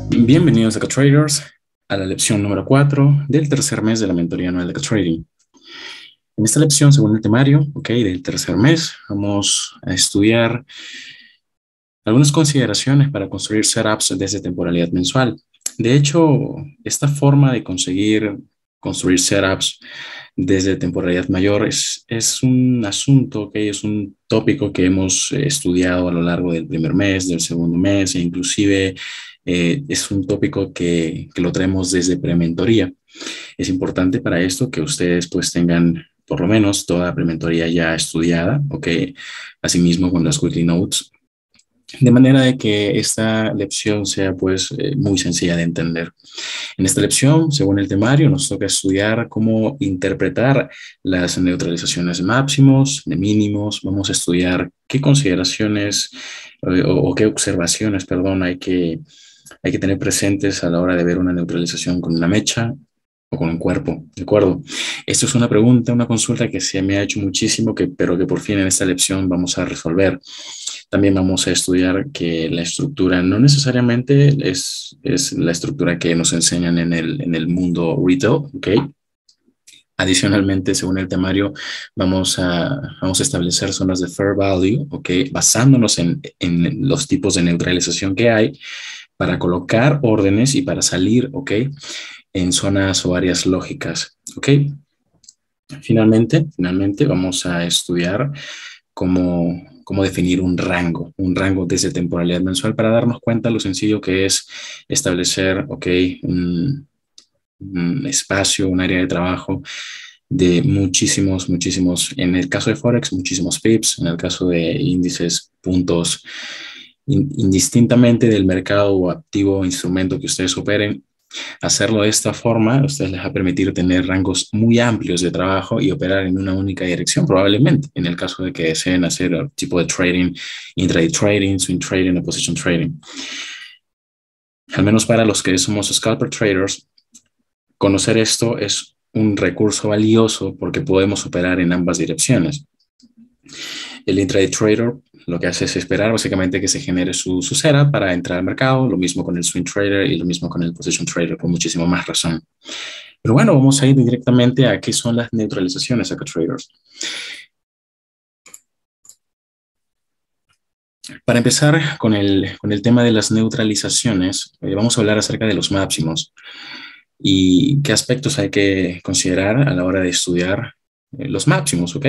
Bienvenidos a CATraders a la lección número 4 del tercer mes de la mentoría anual de CATrading. En esta lección, según el temario del tercer mes, vamos a estudiar algunas consideraciones para construir setups desde temporalidad mensual. De hecho, esta forma de construir setups desde temporalidad mayor es un asunto, es un tópico que hemos estudiado a lo largo del primer mes, del segundo mes, e inclusive es un tópico que lo traemos desde prementoría. Es importante para esto que ustedes pues tengan por lo menos toda la prementoría ya estudiada, asimismo con las weekly notes, de manera de que esta lección sea pues muy sencilla de entender. En esta lección, según el temario, nos toca estudiar cómo interpretar las neutralizaciones de máximos, de mínimos. Vamos a estudiar qué consideraciones o qué observaciones, perdón, hay que tener presentes a la hora de ver una neutralización con una mecha o con un cuerpo, ¿de acuerdo? Esto es una pregunta, una consulta que se me ha hecho muchísimo, pero que por fin en esta lección vamos a resolver. También vamos a estudiar que la estructura no necesariamente es la estructura que nos enseñan en el mundo retail, ¿ok? Adicionalmente, según el temario, vamos a establecer zonas de fair value, ¿ok? Basándonos en los tipos de neutralización que hay para colocar órdenes y para salir, ¿ok? En zonas o áreas lógicas, ¿ok? Finalmente vamos a estudiar cómo definir un rango desde temporalidad mensual para darnos cuenta lo sencillo que es establecer, un espacio, un área de trabajo de muchísimos, en el caso de Forex, muchísimos pips, en el caso de índices, puntos, indistintamente del mercado o activo o instrumento que ustedes operen. Hacerlo de esta forma, a ustedes les va a permitir tener rangos muy amplios de trabajo y operar en una única dirección, probablemente, en el caso de que deseen hacer tipo de trading, intraday trading, swing trading o position trading. Al menos para los que somos scalper traders, conocer esto es un recurso valioso porque podemos operar en ambas direcciones. El intraday trader lo que hace es esperar básicamente que se genere su setup para entrar al mercado, lo mismo con el swing trader y lo mismo con el position trader, por muchísimo más razón. Pero bueno, vamos a ir directamente a qué son las neutralizaciones acá, traders. Para empezar con el tema de las neutralizaciones, vamos a hablar acerca de los máximos y qué aspectos hay que considerar a la hora de estudiar los máximos, ¿ok?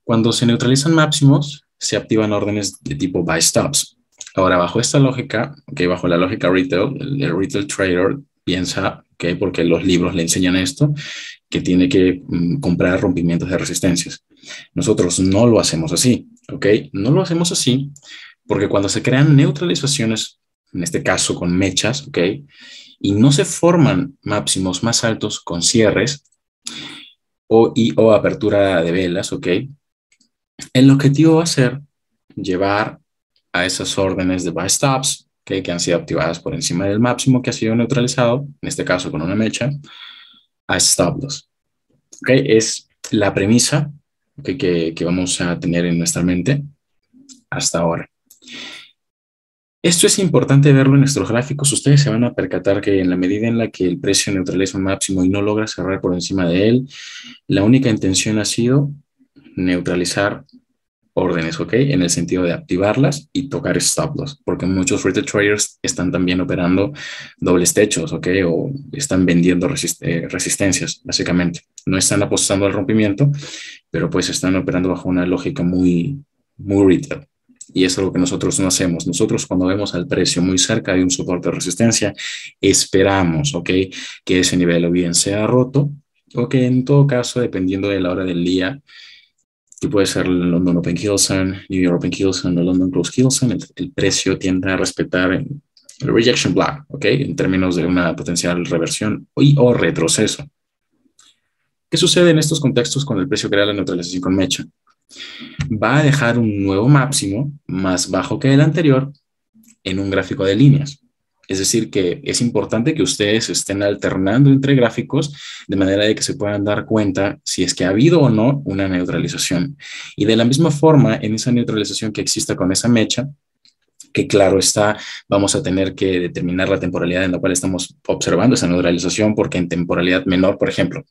Cuando se neutralizan máximos, se activan órdenes de tipo buy stops. Ahora, bajo esta lógica, bajo la lógica retail, el retail trader piensa, porque los libros le enseñan esto, que tiene que comprar rompimientos de resistencias. Nosotros no lo hacemos así, No lo hacemos así porque cuando se crean neutralizaciones, en este caso con mechas, y no se forman máximos más altos con cierres o apertura de velas, el objetivo va a ser llevar a esas órdenes de buy stops que han sido activadas por encima del máximo que ha sido neutralizado, en este caso con una mecha, a stop loss. Es la premisa que vamos a tener en nuestra mente hasta ahora. Esto es importante verlo en nuestros gráficos. Ustedes se van a percatar que en la medida en la que el precio neutraliza un máximo y no logra cerrar por encima de él, la única intención ha sido neutralizar órdenes, en el sentido de activarlas y tocar stop loss, porque muchos retail traders están también operando dobles techos, o están vendiendo resistencias, básicamente. No están apostando al rompimiento, pero pues están operando bajo una lógica muy retail. Y eso es lo que nosotros no hacemos. Nosotros cuando vemos al precio muy cerca de un soporte de resistencia, esperamos, que ese nivel o bien sea roto, o que en todo caso, dependiendo de la hora del día, que puede ser el London Open Kilson, New York Open Kilson o London Close Kilson, el precio tiende a respetar el rejection block, en términos de una potencial reversión o retroceso. ¿Qué sucede en estos contextos cuando el precio crea la neutralización con mecha? Va a dejar un nuevo máximo más bajo que el anterior en un gráfico de líneas. Es decir, que es importante que ustedes estén alternando entre gráficos de manera de que se puedan dar cuenta si es que ha habido o no una neutralización. Y de la misma forma, en esa neutralización que exista con esa mecha, que claro está, vamos a tener que determinar la temporalidad en la cual estamos observando esa neutralización, porque en temporalidad menor, por ejemplo,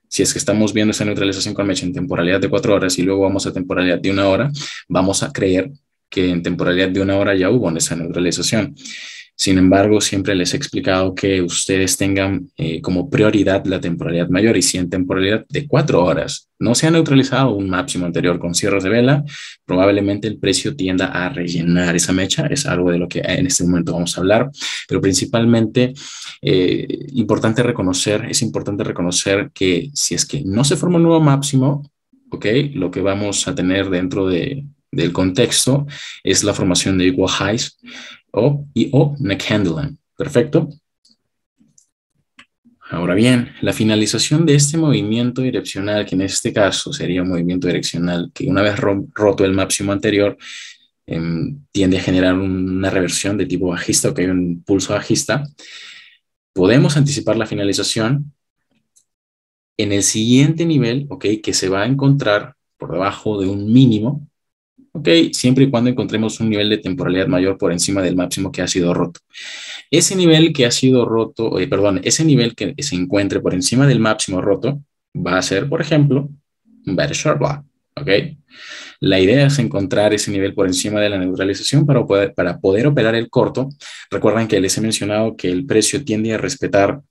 si es que estamos viendo esa neutralización con mecha en temporalidad de 4 horas y luego vamos a temporalidad de 1 hora, vamos a creer que en temporalidad de 1 hora ya hubo esa neutralización. Sin embargo, siempre les he explicado que ustedes tengan como prioridad la temporalidad mayor, y si en temporalidad de 4 horas no se ha neutralizado un máximo anterior con cierres de vela, probablemente el precio tienda a rellenar esa mecha. Es algo de lo que en este momento vamos a hablar, pero principalmente es importante reconocer que si es que no se forma un nuevo máximo, ¿ok? Lo que vamos a tener dentro del contexto es la formación de equal highs o McCandless. Perfecto. Ahora bien, la finalización de este movimiento direccional, que en este caso sería un movimiento direccional que una vez roto el máximo anterior, tiende a generar una reversión de tipo bajista, o que hay un pulso bajista. Podemos anticipar la finalización en el siguiente nivel, ¿ok? Que se va a encontrar por debajo de un mínimo, ¿ok? Siempre y cuando encontremos un nivel de temporalidad mayor por encima del máximo que ha sido roto. Ese nivel que ha sido roto, ese nivel que se encuentre por encima del máximo roto va a ser, por ejemplo, un bearish short block, ¿ok? La idea es encontrar ese nivel por encima de la neutralización para poder operar el corto. Recuerden que les he mencionado que el precio tiende a respetar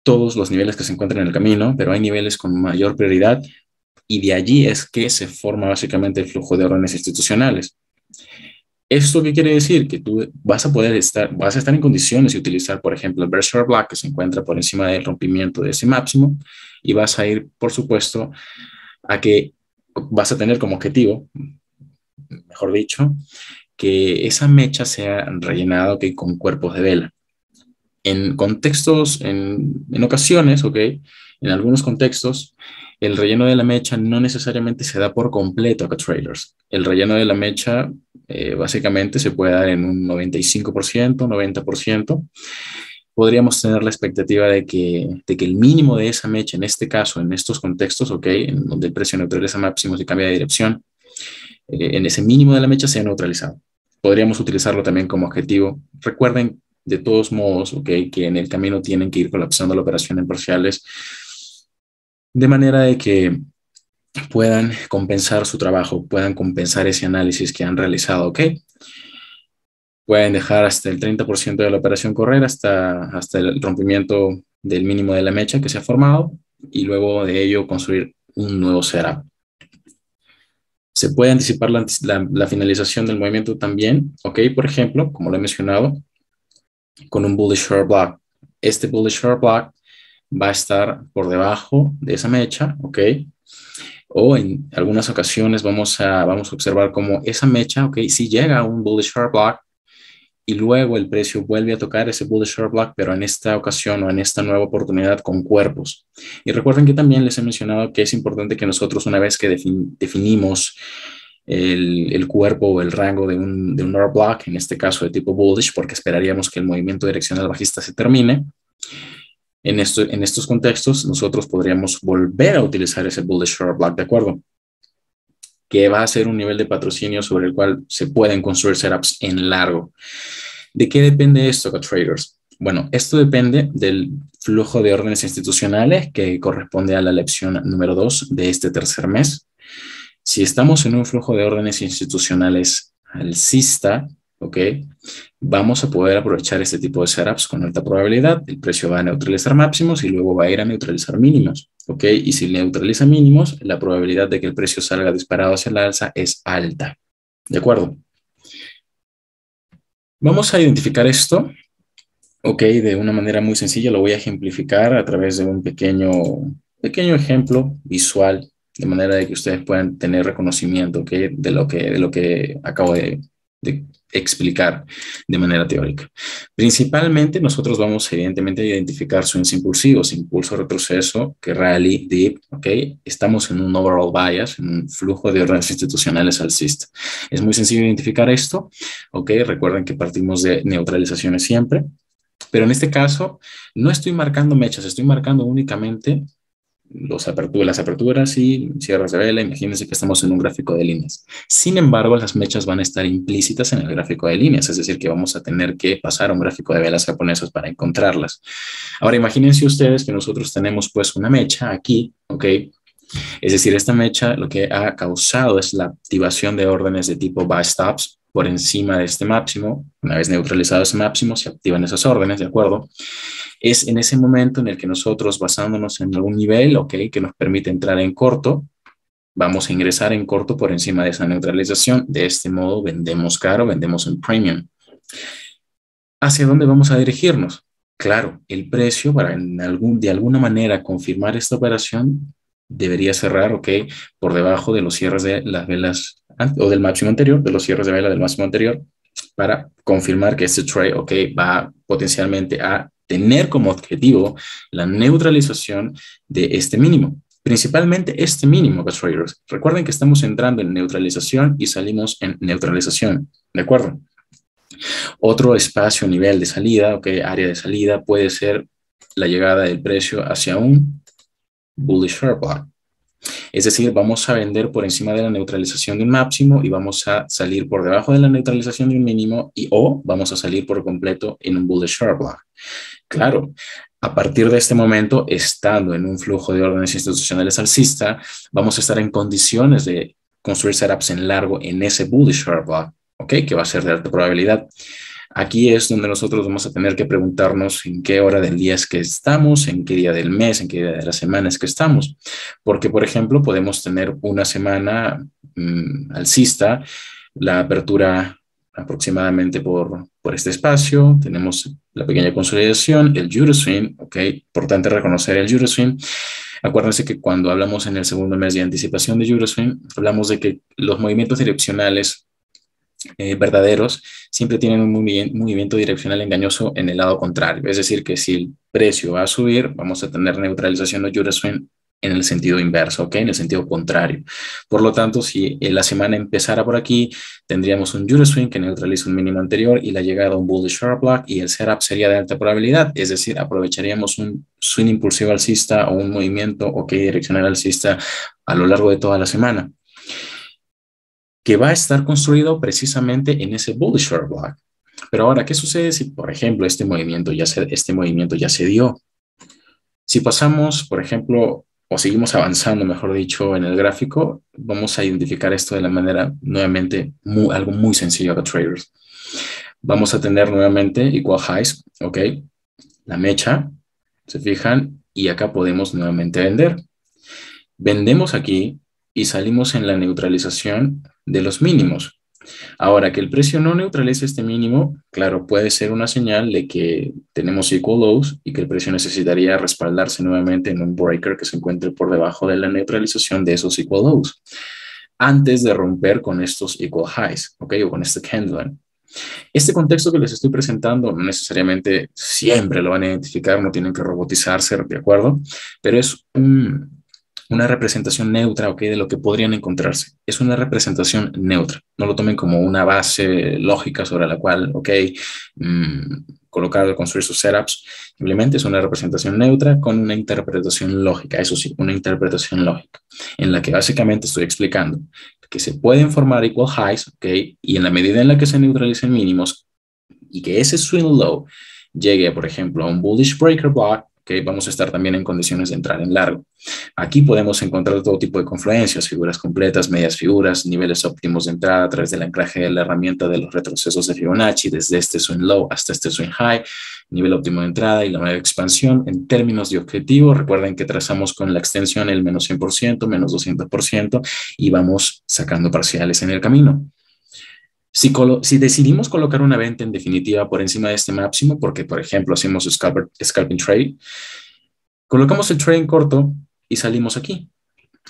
todos los niveles que se encuentran en el camino, pero hay niveles con mayor prioridad, y de allí es que se forma básicamente el flujo de órdenes institucionales. ¿Esto qué quiere decir? Que tú vas a estar en condiciones de utilizar, por ejemplo, el bearish short block que se encuentra por encima del rompimiento de ese máximo, y vas a ir, por supuesto, a que vas a tener como objetivo, mejor dicho, que esa mecha sea rellenada, ¿okay?, con cuerpos de vela. En contextos, en ocasiones, ¿ok? En algunos contextos, el relleno de la mecha no necesariamente se da por completo acá, traders. El relleno de la mecha básicamente se puede dar en un 95%, 90%. Podríamos tener la expectativa de que el mínimo de esa mecha, en este caso, en estos contextos, ¿ok?, en donde el precio neutraliza máximos y cambia de dirección, en ese mínimo de la mecha sea neutralizado. Podríamos utilizarlo también como objetivo. Recuerden, de todos modos, ¿okay?, que en el camino tienen que ir colapsando la operación en parciales, de manera de que puedan compensar su trabajo, puedan compensar ese análisis que han realizado, ¿ok? Pueden dejar hasta el 30% de la operación correr hasta el rompimiento del mínimo de la mecha que se ha formado, y luego de ello construir un nuevo setup. Se puede anticipar la finalización del movimiento también, ¿ok? Por ejemplo, como lo he mencionado, con un bullish short block. Este bullish short block va a estar por debajo de esa mecha, ¿ok? O en algunas ocasiones vamos a observar cómo esa mecha, ¿ok?, sí llega a un bullish short block, y luego el precio vuelve a tocar ese bullish short block, pero en esta ocasión o en esta nueva oportunidad con cuerpos. Y recuerden que también les he mencionado que es importante que nosotros, una vez que definimos el cuerpo o el rango de un order block, en este caso de tipo bullish, porque esperaríamos que el movimiento direccional bajista se termine, en estos contextos nosotros podríamos volver a utilizar ese bullish short block, ¿de acuerdo?, que va a ser un nivel de patrocinio sobre el cual se pueden construir setups en largo. ¿De qué depende esto, traders? Bueno, esto depende del flujo de órdenes institucionales que corresponde a la lección número 2 de este tercer mes. Si estamos en un flujo de órdenes institucionales alcista, ¿ok?, vamos a poder aprovechar este tipo de setups con alta probabilidad. El precio va a neutralizar máximos y luego va a ir a neutralizar mínimos, ¿ok? Y si neutraliza mínimos, la probabilidad de que el precio salga disparado hacia la alza es alta, ¿de acuerdo? Vamos a identificar esto, ¿ok?, de una manera muy sencilla. Lo voy a ejemplificar a través de un pequeño ejemplo visual, de manera de que ustedes puedan tener reconocimiento, ¿ok?, de lo que acabo de explicar de manera teórica. Principalmente nosotros vamos evidentemente a identificar swings impulsivos, impulso, retroceso, que rally, dip, ¿ok? Estamos en un overall bias, en un flujo de órdenes institucionales alcista. Es muy sencillo identificar esto, ¿ok? Recuerden que partimos de neutralizaciones siempre, pero en este caso no estoy marcando mechas, estoy marcando únicamente las aperturas y cierres de vela. Imagínense que estamos en un gráfico de líneas. Sin embargo, las mechas van a estar implícitas en el gráfico de líneas, es decir, que vamos a tener que pasar a un gráfico de velas japonesas para encontrarlas. Ahora, imagínense ustedes que nosotros tenemos pues una mecha aquí, ¿ok? Es decir, esta mecha lo que ha causado es la activación de órdenes de tipo buy stops por encima de este máximo. Una vez neutralizado ese máximo, se activan esas órdenes, ¿de acuerdo? Es en ese momento en el que nosotros, basándonos en algún nivel, ¿ok?, que nos permite entrar en corto, vamos a ingresar en corto por encima de esa neutralización. De este modo, vendemos caro, vendemos en premium. ¿Hacia dónde vamos a dirigirnos? Claro, el precio para de alguna manera confirmar esta operación debería cerrar, ¿ok?, por debajo de los cierres de las velas o del máximo anterior, de los cierres de vela del máximo anterior, para confirmar que este trade, ¿ok?, va potencialmente a tener como objetivo la neutralización de este mínimo. Principalmente este mínimo, traders. Recuerden que estamos entrando en neutralización y salimos en neutralización, ¿de acuerdo? Otro espacio, nivel de salida, ¿ok?, área de salida, puede ser la llegada del precio hacia un bullish short block. Es decir, vamos a vender por encima de la neutralización de un máximo y vamos a salir por debajo de la neutralización de un mínimo o vamos a salir por completo en un bullish short block. Claro, a partir de este momento, estando en un flujo de órdenes institucionales alcista, vamos a estar en condiciones de construir setups en largo en ese bullish short block, ¿ok?, que va a ser de alta probabilidad. Aquí es donde nosotros vamos a tener que preguntarnos en qué hora del día es que estamos, en qué día del mes, en qué día de la semana es que estamos. Porque, por ejemplo, podemos tener una semana alcista, la apertura aproximadamente por este espacio, tenemos la pequeña consolidación, el Euroswing, ¿ok? Importante reconocer el Euroswing. Acuérdense que cuando hablamos en el segundo mes de anticipación de Euroswing, hablamos de que los movimientos direccionales verdaderos siempre tienen un movimiento direccional engañoso en el lado contrario. Es decir, que si el precio va a subir, vamos a tener neutralización de Euroswing en el sentido inverso, ¿ok?, en el sentido contrario. Por lo tanto, si la semana empezara por aquí, tendríamos un Euroswing que neutraliza un mínimo anterior y la llegada a un bullish short block y el setup sería de alta probabilidad. Es decir, aprovecharíamos un swing impulsivo alcista o un movimiento, ¿ok?, direccional alcista a lo largo de toda la semana, que va a estar construido precisamente en ese bullish short block. Pero ahora, ¿qué sucede si, por ejemplo, este movimiento ya se dio? Si pasamos, por ejemplo, o seguimos avanzando, mejor dicho, en el gráfico, vamos a identificar esto de la manera, nuevamente, algo muy sencillo para traders. Vamos a tener nuevamente equal highs, ¿ok? La mecha, se fijan, y acá podemos nuevamente vender. Vendemos aquí y salimos en la neutralización de los mínimos. Ahora, que el precio no neutralice este mínimo, claro, puede ser una señal de que tenemos equal lows y que el precio necesitaría respaldarse nuevamente en un breaker que se encuentre por debajo de la neutralización de esos equal lows, antes de romper con estos equal highs, ¿ok?, o con este candle. Este contexto que les estoy presentando no necesariamente siempre lo van a identificar, no tienen que robotizarse, ¿de acuerdo? Pero es una representación neutra, ¿ok?, de lo que podrían encontrarse. Es una representación neutra. No lo tomen como una base lógica sobre la cual, ¿ok?, colocar o construir sus setups. Simplemente es una representación neutra con una interpretación lógica. Eso sí, una interpretación lógica, en la que básicamente estoy explicando que se pueden formar equal highs, ¿ok?, y en la medida en la que se neutralicen mínimos y que ese swing low llegue, por ejemplo, a un bullish breaker block, que vamos a estar también en condiciones de entrar en largo. Aquí podemos encontrar todo tipo de confluencias, figuras completas, medias figuras, niveles óptimos de entrada a través del anclaje de la herramienta de los retrocesos de Fibonacci, desde este swing low hasta este swing high, nivel óptimo de entrada y la nueva expansión. En términos de objetivo, recuerden que trazamos con la extensión el menos 100%, menos 200% y vamos sacando parciales en el camino. Si decidimos colocar una venta en definitiva por encima de este máximo, porque por ejemplo hacemos scalping trade, colocamos el trade en corto y salimos aquí.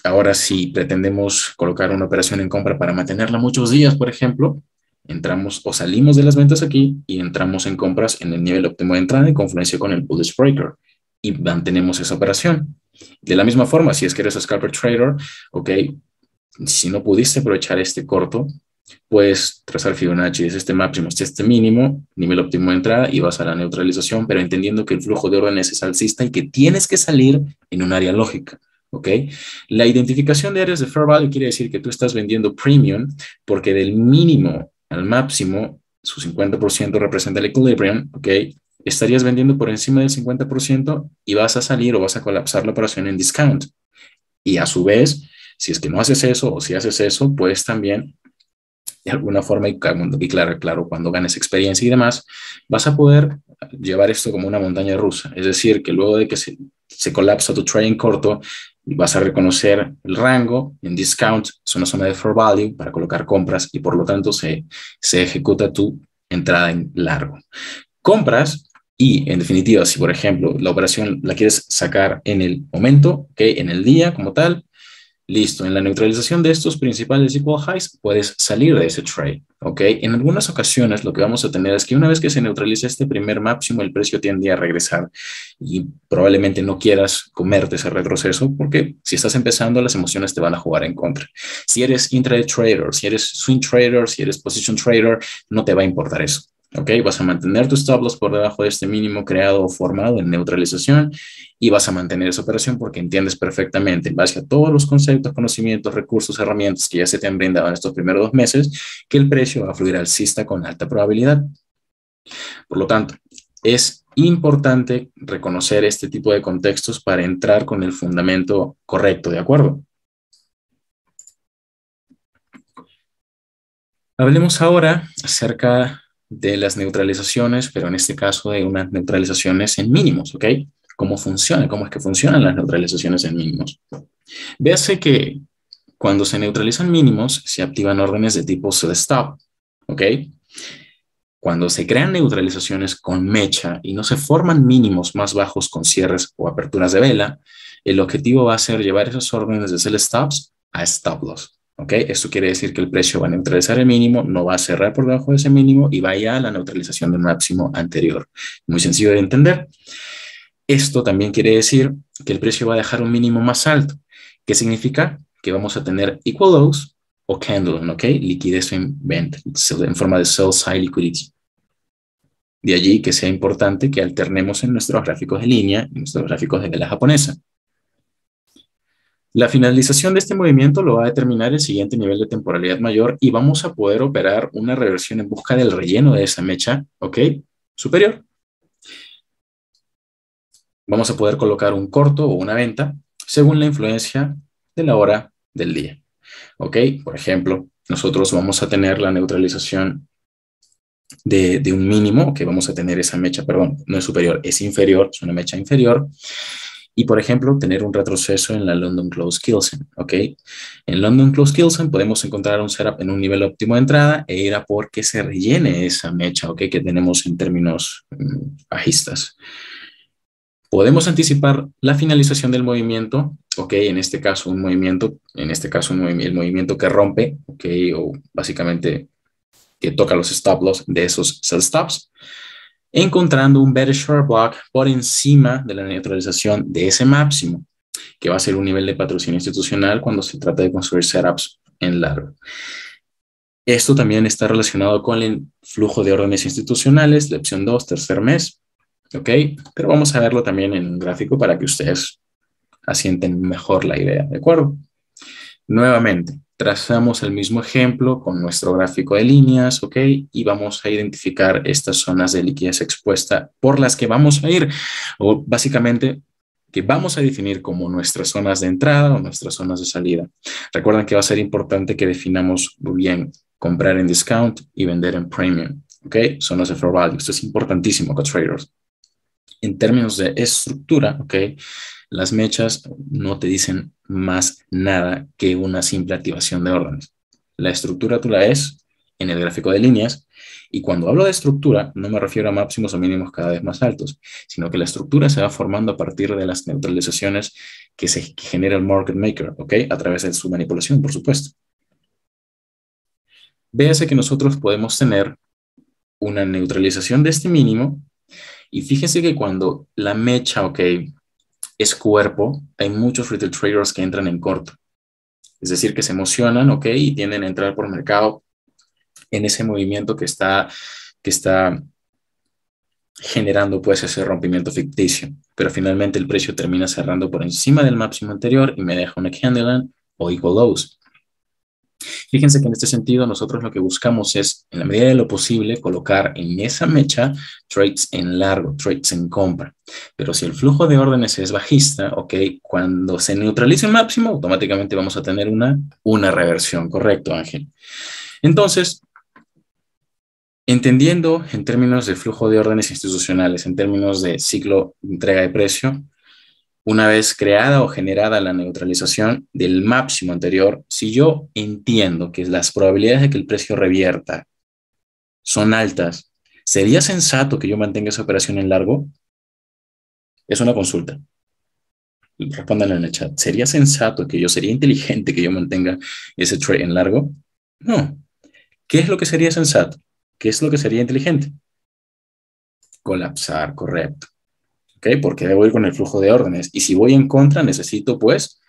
Ahora, si pretendemos colocar una operación en compra para mantenerla muchos días, por ejemplo, entramos o salimos de las ventas aquí y entramos en compras en el nivel óptimo de entrada en confluencia con el bullish breaker y mantenemos esa operación. De la misma forma, si es que eres scalper trader, ok, si no pudiste aprovechar este corto, puedes trazar Fibonacci desde este máximo hasta este mínimo, nivel óptimo de entrada y vas a la neutralización, pero entendiendo que el flujo de órdenes es alcista y que tienes que salir en un área lógica. ¿ok? La identificación de áreas de fair value quiere decir que tú estás vendiendo premium porque del mínimo al máximo, su 50% representa el equilibrium, ¿ok? Estarías vendiendo por encima del 50% y vas a salir o vas a colapsar la operación en discount. Y a su vez, si es que no haces eso o si haces eso, puedes también de alguna forma, y claro, cuando ganes experiencia y demás, vas a poder llevar esto como una montaña rusa. Es decir, que luego de que se colapsa tu trade en corto, vas a reconocer el rango en discount, es una zona de fair value para colocar compras y por lo tanto se ejecuta tu entrada en largo. Compras y en definitiva, si por ejemplo la operación la quieres sacar en el momento, ¿okay? En el día como tal, listo, en la neutralización de estos principales equal highs puedes salir de ese trade, ¿ok? En algunas ocasiones lo que vamos a tener es que una vez que se neutraliza este primer máximo, el precio tiende a regresar y probablemente no quieras comerte ese retroceso porque si estás empezando las emociones te van a jugar en contra. Si eres intraday trader, si eres swing trader, si eres position trader, no te va a importar eso. ¿Ok? Vas a mantener tus stop loss por debajo de este mínimo creado o formado en neutralización y vas a mantener esa operación porque entiendes perfectamente, en base a todos los conceptos, conocimientos, recursos, herramientas que ya se te han brindado en estos primeros 2 meses, que el precio va a fluir alcista con alta probabilidad. Por lo tanto, es importante reconocer este tipo de contextos para entrar con el fundamento correcto, ¿de acuerdo? Hablemos ahora acerca de las neutralizaciones, pero en este caso de unas neutralizaciones en mínimos, ¿ok? ¿Cómo funciona? ¿Cómo es que funcionan las neutralizaciones en mínimos? Véase que cuando se neutralizan mínimos, se activan órdenes de tipo sell stop, ¿ok? Cuando se crean neutralizaciones con mecha y no se forman mínimos más bajos con cierres o aperturas de vela, el objetivo va a ser llevar esas órdenes de sell stops a stop loss. ¿Ok? Esto quiere decir que el precio va a neutralizar el mínimo, no va a cerrar por debajo de ese mínimo y vaya a la neutralización del máximo anterior. Muy sencillo de entender. Esto también quiere decir que el precio va a dejar un mínimo más alto. ¿Qué significa? Que vamos a tener equal lows o candle, ¿ok? Liquidez en venta, en forma de sell side liquidity. De allí que sea importante que alternemos en nuestros gráficos de línea y nuestros gráficos de vela japonesa. La finalización de este movimiento lo va a determinar el siguiente nivel de temporalidad mayor y vamos a poder operar una reversión en busca del relleno de esa mecha, ¿ok? Superior. Vamos a poder colocar un corto o una venta según la influencia de la hora del día, ¿ok? Por ejemplo, nosotros vamos a tener la neutralización de un mínimo, que vamos a tener esa mecha, perdón, no es superior, es inferior, es una mecha inferior. Y, por ejemplo, tener un retroceso en la London Close Kilsen, ¿ok? En London Close Kilsen podemos encontrar un setup en un nivel óptimo de entrada e ir a por que se rellene esa mecha, ¿ok? Que tenemos en términos bajistas. Podemos anticipar la finalización del movimiento, ¿ok? En este caso, un movimiento, el movimiento que rompe, ¿ok? O básicamente que toca los stop loss de esos sell stops, encontrando un better short block por encima de la neutralización de ese máximo, que va a ser un nivel de patrocinio institucional cuando se trata de construir setups en largo. Esto también está relacionado con el flujo de órdenes institucionales, la opción 2, tercer mes, ¿ok? Pero vamos a verlo también en un gráfico para que ustedes asienten mejor la idea, ¿de acuerdo? Nuevamente, trazamos el mismo ejemplo con nuestro gráfico de líneas, ¿ok? Y vamos a identificar estas zonas de liquidez expuesta por las que vamos a ir, o básicamente que vamos a definir como nuestras zonas de entrada o nuestras zonas de salida. Recuerden que va a ser importante que definamos muy bien comprar en discount y vender en premium, ¿ok? Zonas de fair value. Esto es importantísimo para traders. En términos de estructura, ¿ok? Las mechas no te dicen más nada que una simple activación de órdenes. La estructura tú la ves en el gráfico de líneas y cuando hablo de estructura no me refiero a máximos o mínimos cada vez más altos, sino que la estructura se va formando a partir de las neutralizaciones que genera el market maker, ¿ok? A través de su manipulación, por supuesto. Véase que nosotros podemos tener una neutralización de este mínimo y fíjense que cuando la mecha, ¿ok? Es cuerpo, hay muchos retail traders que entran en corto. Es decir, que se emocionan, ¿ok? Y tienden a entrar por mercado en ese movimiento que está generando pues ese rompimiento ficticio. Pero finalmente el precio termina cerrando por encima del máximo anterior y me deja una candle line o equal lows. Fíjense que en este sentido nosotros lo que buscamos es, en la medida de lo posible, colocar en esa mecha trades en largo, trades en compra. Pero si el flujo de órdenes es bajista, ok, cuando se neutralice el máximo, automáticamente vamos a tener una reversión, ¿correcto, Ángel? Entonces, entendiendo en términos de flujo de órdenes institucionales, en términos de ciclo de entrega de precio, una vez creada o generada la neutralización del máximo anterior, si yo entiendo que las probabilidades de que el precio revierta son altas, ¿sería sensato que yo mantenga esa operación en largo? Es una consulta. Respondan en el chat. ¿Sería sensato sería inteligente que yo mantenga ese trade en largo? No. ¿Qué es lo que sería sensato? ¿Qué es lo que sería inteligente? Colapsar, correcto. ¿Ok? Porque debo ir con el flujo de órdenes. Y si voy en contra, necesito pues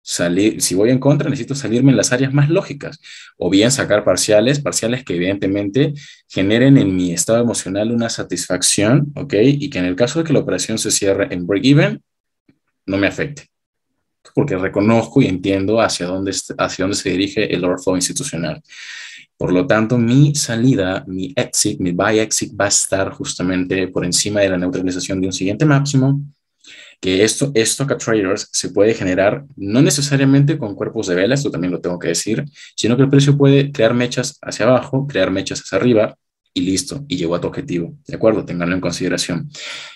salir, si voy en contra, necesito salirme en las áreas más lógicas, o bien sacar parciales que evidentemente generen en mi estado emocional una satisfacción, ¿ok? Y que en el caso de que la operación se cierre en break-even, no me afecte, porque reconozco y entiendo hacia dónde se dirige el order flow institucional. Por lo tanto, mi salida, mi exit, mi buy exit va a estar justamente por encima de la neutralización de un siguiente máximo, que esto acá traders se puede generar no necesariamente con cuerpos de vela, esto también lo tengo que decir, sino que el precio puede crear mechas hacia abajo, crear mechas hacia arriba y listo, y llegó a tu objetivo, ¿de acuerdo? Ténganlo en consideración.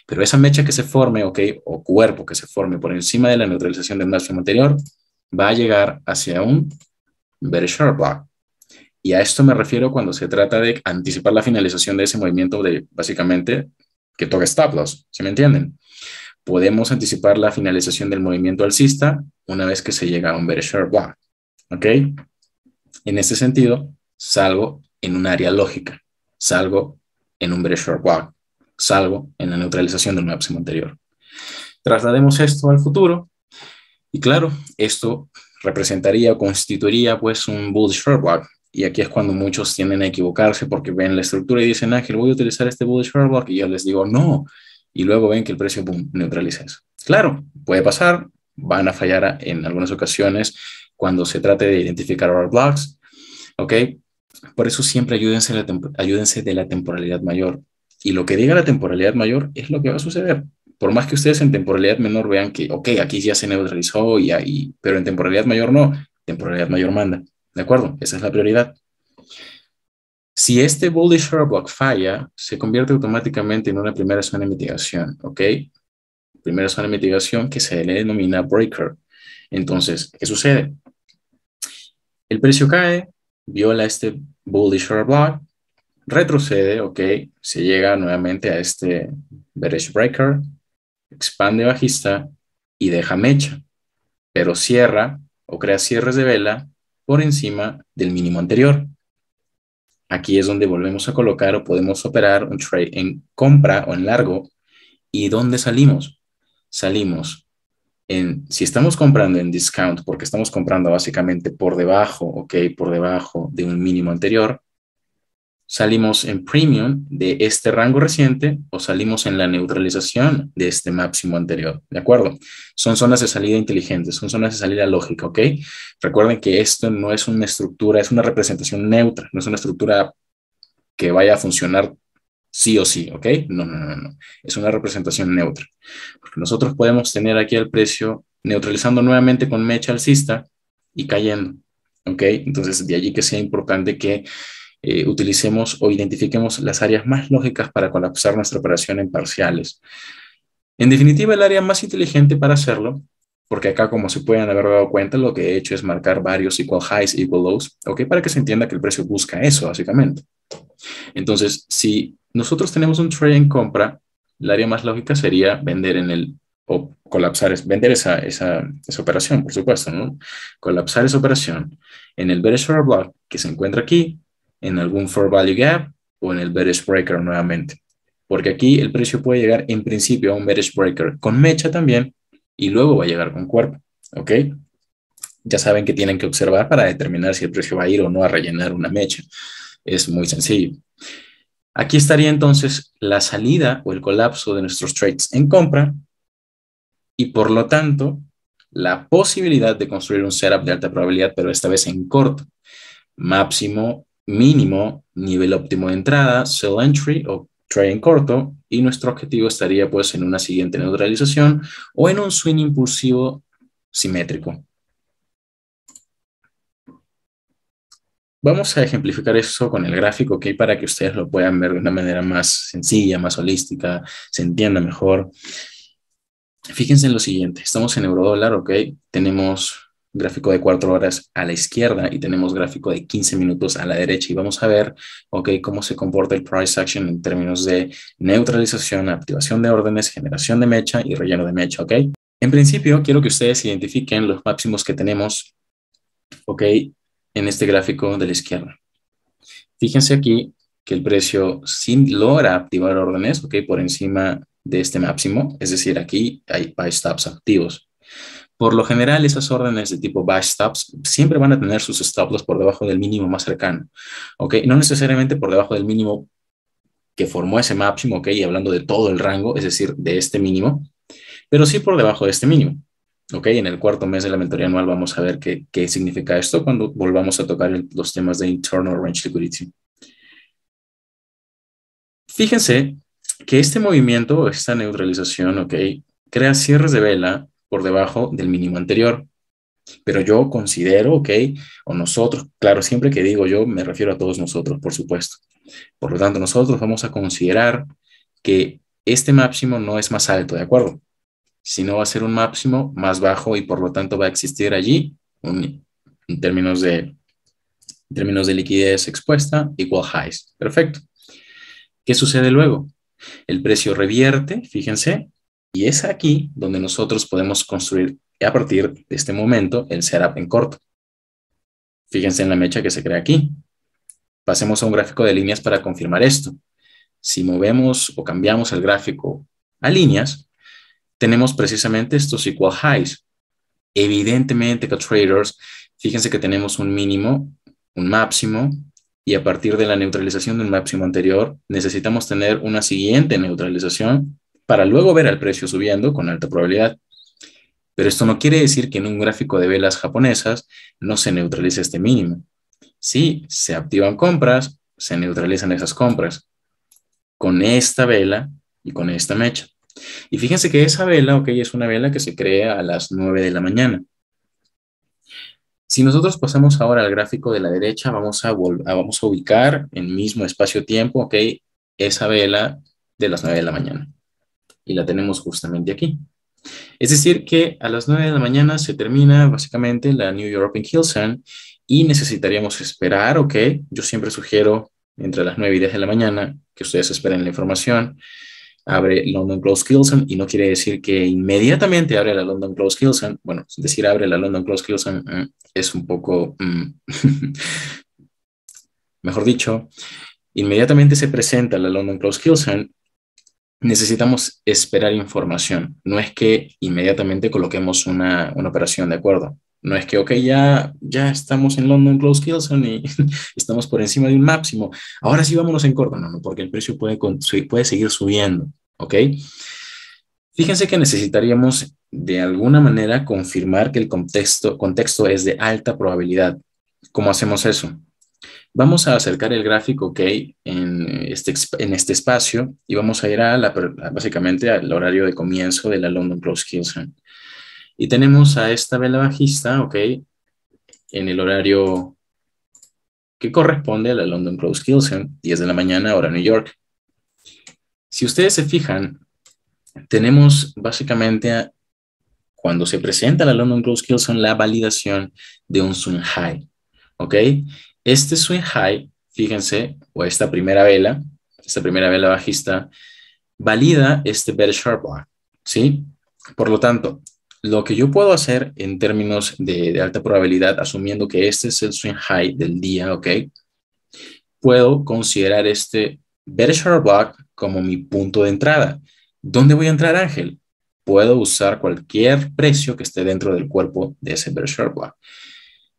Pero esa mecha que se forme, ok, o cuerpo que se forme por encima de la neutralización del máximo anterior, va a llegar hacia un bearish short block. Y a esto me refiero cuando se trata de anticipar la finalización de ese movimiento de, básicamente, que toca stop loss, ¿sí me entienden? Podemos anticipar la finalización del movimiento alcista una vez que se llega a un bearish short block, ¿ok? En ese sentido, salgo en un área lógica, salgo en un bearish short block, salgo en la neutralización del máximo anterior. Traslademos esto al futuro y claro, esto representaría o constituiría pues un bullish short block. Y aquí es cuando muchos tienden a equivocarse porque ven la estructura y dicen, Ángel, voy a utilizar este bullish short block y yo les digo, no. Y luego ven que el precio, boom, neutraliza eso. Claro, puede pasar, van a fallar en algunas ocasiones cuando se trate de identificar order blocks, ¿ok? Por eso siempre ayúdense de la temporalidad mayor. Y lo que diga la temporalidad mayor es lo que va a suceder. Por más que ustedes en temporalidad menor vean que, ok, aquí ya se neutralizó, pero en temporalidad mayor no, temporalidad mayor manda. ¿De acuerdo? Esa es la prioridad. Si este bullish short block falla, se convierte automáticamente en una primera zona de mitigación, ¿ok? Primera zona de mitigación que se le denomina breaker. Entonces, ¿qué sucede? El precio cae, viola este bullish short block, retrocede, ¿ok? Se llega nuevamente a este bearish breaker, expande bajista y deja mecha, pero cierra o crea cierres de vela por encima del mínimo anterior. Aquí es donde volvemos a colocar o podemos operar un trade en compra o en largo. ¿Y dónde salimos? Salimos si estamos comprando en discount, porque estamos comprando básicamente por debajo, ok, por debajo de un mínimo anterior, salimos en premium de este rango reciente o salimos en la neutralización de este máximo anterior, ¿de acuerdo? Son zonas de salida inteligentes, son zonas de salida lógica, ¿ok? Recuerden que esto no es una estructura, es una representación neutra, no es una estructura que vaya a funcionar sí o sí, ¿ok? No, no, no, no. Es una representación neutra. Porque nosotros podemos tener aquí el precio neutralizando nuevamente con mecha alcista y cayendo, ¿ok? Entonces, de allí que sea importante que utilicemos o identifiquemos las áreas más lógicas para colapsar nuestra operación en parciales. En definitiva, el área más inteligente para hacerlo, porque acá, como se pueden haber dado cuenta, lo que he hecho es marcar varios equal highs, equal lows, ¿ok? Para que se entienda que el precio busca eso, básicamente. Entonces, si nosotros tenemos un trade en compra, el área más lógica sería vender o colapsar, vender esa operación, por supuesto, ¿no? Colapsar esa operación en el bearish order block que se encuentra aquí, en algún fair value gap o en el bearish breaker nuevamente. Porque aquí el precio puede llegar en principio a un bearish breaker con mecha también y luego va a llegar con cuerpo, ¿ok? Ya saben que tienen que observar para determinar si el precio va a ir o no a rellenar una mecha. Es muy sencillo. Aquí estaría entonces la salida o el colapso de nuestros trades en compra y por lo tanto la posibilidad de construir un setup de alta probabilidad, pero esta vez en corto. Máximo, mínimo, nivel óptimo de entrada, sell entry o trade en corto, y nuestro objetivo estaría pues en una siguiente neutralización o en un swing impulsivo simétrico. Vamos a ejemplificar eso con el gráfico, ¿ok? Para que ustedes lo puedan ver de una manera más sencilla, más holística, se entienda mejor. Fíjense en lo siguiente, estamos en eurodólar, ¿ok? Tenemos gráfico de 4 horas a la izquierda y tenemos gráfico de 15 minutos a la derecha y vamos a ver, ¿ok? Cómo se comporta el price action en términos de neutralización, activación de órdenes, generación de mecha y relleno de mecha, ¿ok? En principio, quiero que ustedes identifiquen los máximos que tenemos, ¿ok? En este gráfico de la izquierda. Fíjense aquí que el precio sí logra activar órdenes, ¿ok? Por encima de este máximo, es decir, aquí hay buy stops activos. Por lo general, esas órdenes de tipo buy stops siempre van a tener sus stop loss por debajo del mínimo más cercano, ¿ok? No necesariamente por debajo del mínimo que formó ese máximo, ¿ok? Y hablando de todo el rango, es decir, de este mínimo, pero sí por debajo de este mínimo. Ok, en el cuarto mes de la mentoría anual vamos a ver qué significa esto cuando volvamos a tocar los temas de internal range liquidity. Fíjense que este movimiento, esta neutralización, ok, crea cierres de vela por debajo del mínimo anterior. Pero yo considero, ok, o nosotros, claro, siempre que digo yo me refiero a todos nosotros, por supuesto. Por lo tanto, nosotros vamos a considerar que este máximo no es más alto, ¿de acuerdo? Sino va a ser un máximo más bajo y por lo tanto va a existir allí en términos de liquidez expuesta, equal highs. Perfecto. ¿Qué sucede luego? El precio revierte, fíjense, y es aquí donde nosotros podemos construir a partir de este momento el setup en corto. Fíjense en la mecha que se crea aquí. Pasemos a un gráfico de líneas para confirmar esto. Si movemos o cambiamos el gráfico a líneas, tenemos precisamente estos equal highs. Evidentemente, traders, fíjense que tenemos un mínimo, un máximo, y a partir de la neutralización del máximo anterior, necesitamos tener una siguiente neutralización para luego ver al precio subiendo con alta probabilidad. Pero esto no quiere decir que en un gráfico de velas japonesas no se neutralice este mínimo. Sí, se activan compras, se neutralizan esas compras con esta vela y con esta mecha. Y fíjense que esa vela, ok, es una vela que se crea a las 9 de la mañana. Si nosotros pasamos ahora al gráfico de la derecha, vamos a ubicar en mismo espacio-tiempo, ok, esa vela de las 9 de la mañana. Y la tenemos justamente aquí. Es decir, que a las 9 de la mañana se termina básicamente la New European Kill Zone y necesitaríamos esperar, ok, yo siempre sugiero entre las 9 y 10 de la mañana que ustedes esperen la información. Abre London Close Kill Zone y no quiere decir que inmediatamente abre la London Close Kill Zone. Bueno, decir abre la London Close Kill Zone es un poco, mejor dicho, inmediatamente se presenta la London Close Kill Zone. Necesitamos esperar información. No es que inmediatamente coloquemos una operación, ¿de acuerdo? No es que, ok, ya estamos en London Close Kill Zone y estamos por encima de un máximo. Ahora sí vámonos en corto. No, porque el precio puede seguir subiendo, ¿ok? Fíjense que necesitaríamos de alguna manera confirmar que el contexto es de alta probabilidad. ¿Cómo hacemos eso? Vamos a acercar el gráfico, ok, en este espacio y vamos a ir básicamente al horario de comienzo de la London Close Kill Zone. Y tenemos a esta vela bajista, ok, en el horario que corresponde a la London Close Kill Zone, 10 de la mañana, hora New York. Si ustedes se fijan, tenemos básicamente cuando se presenta la London Close Kill Zone la validación de un swing high, ok. Este swing high, fíjense, o esta primera vela bajista, valida este bear sharp block, ¿sí? Por lo tanto, lo que yo puedo hacer en términos de alta probabilidad, asumiendo que este es el swing high del día, ¿ok? Puedo considerar este bear sharp block como mi punto de entrada. ¿Dónde voy a entrar, Ángel? Puedo usar cualquier precio que esté dentro del cuerpo de ese bear sharp block.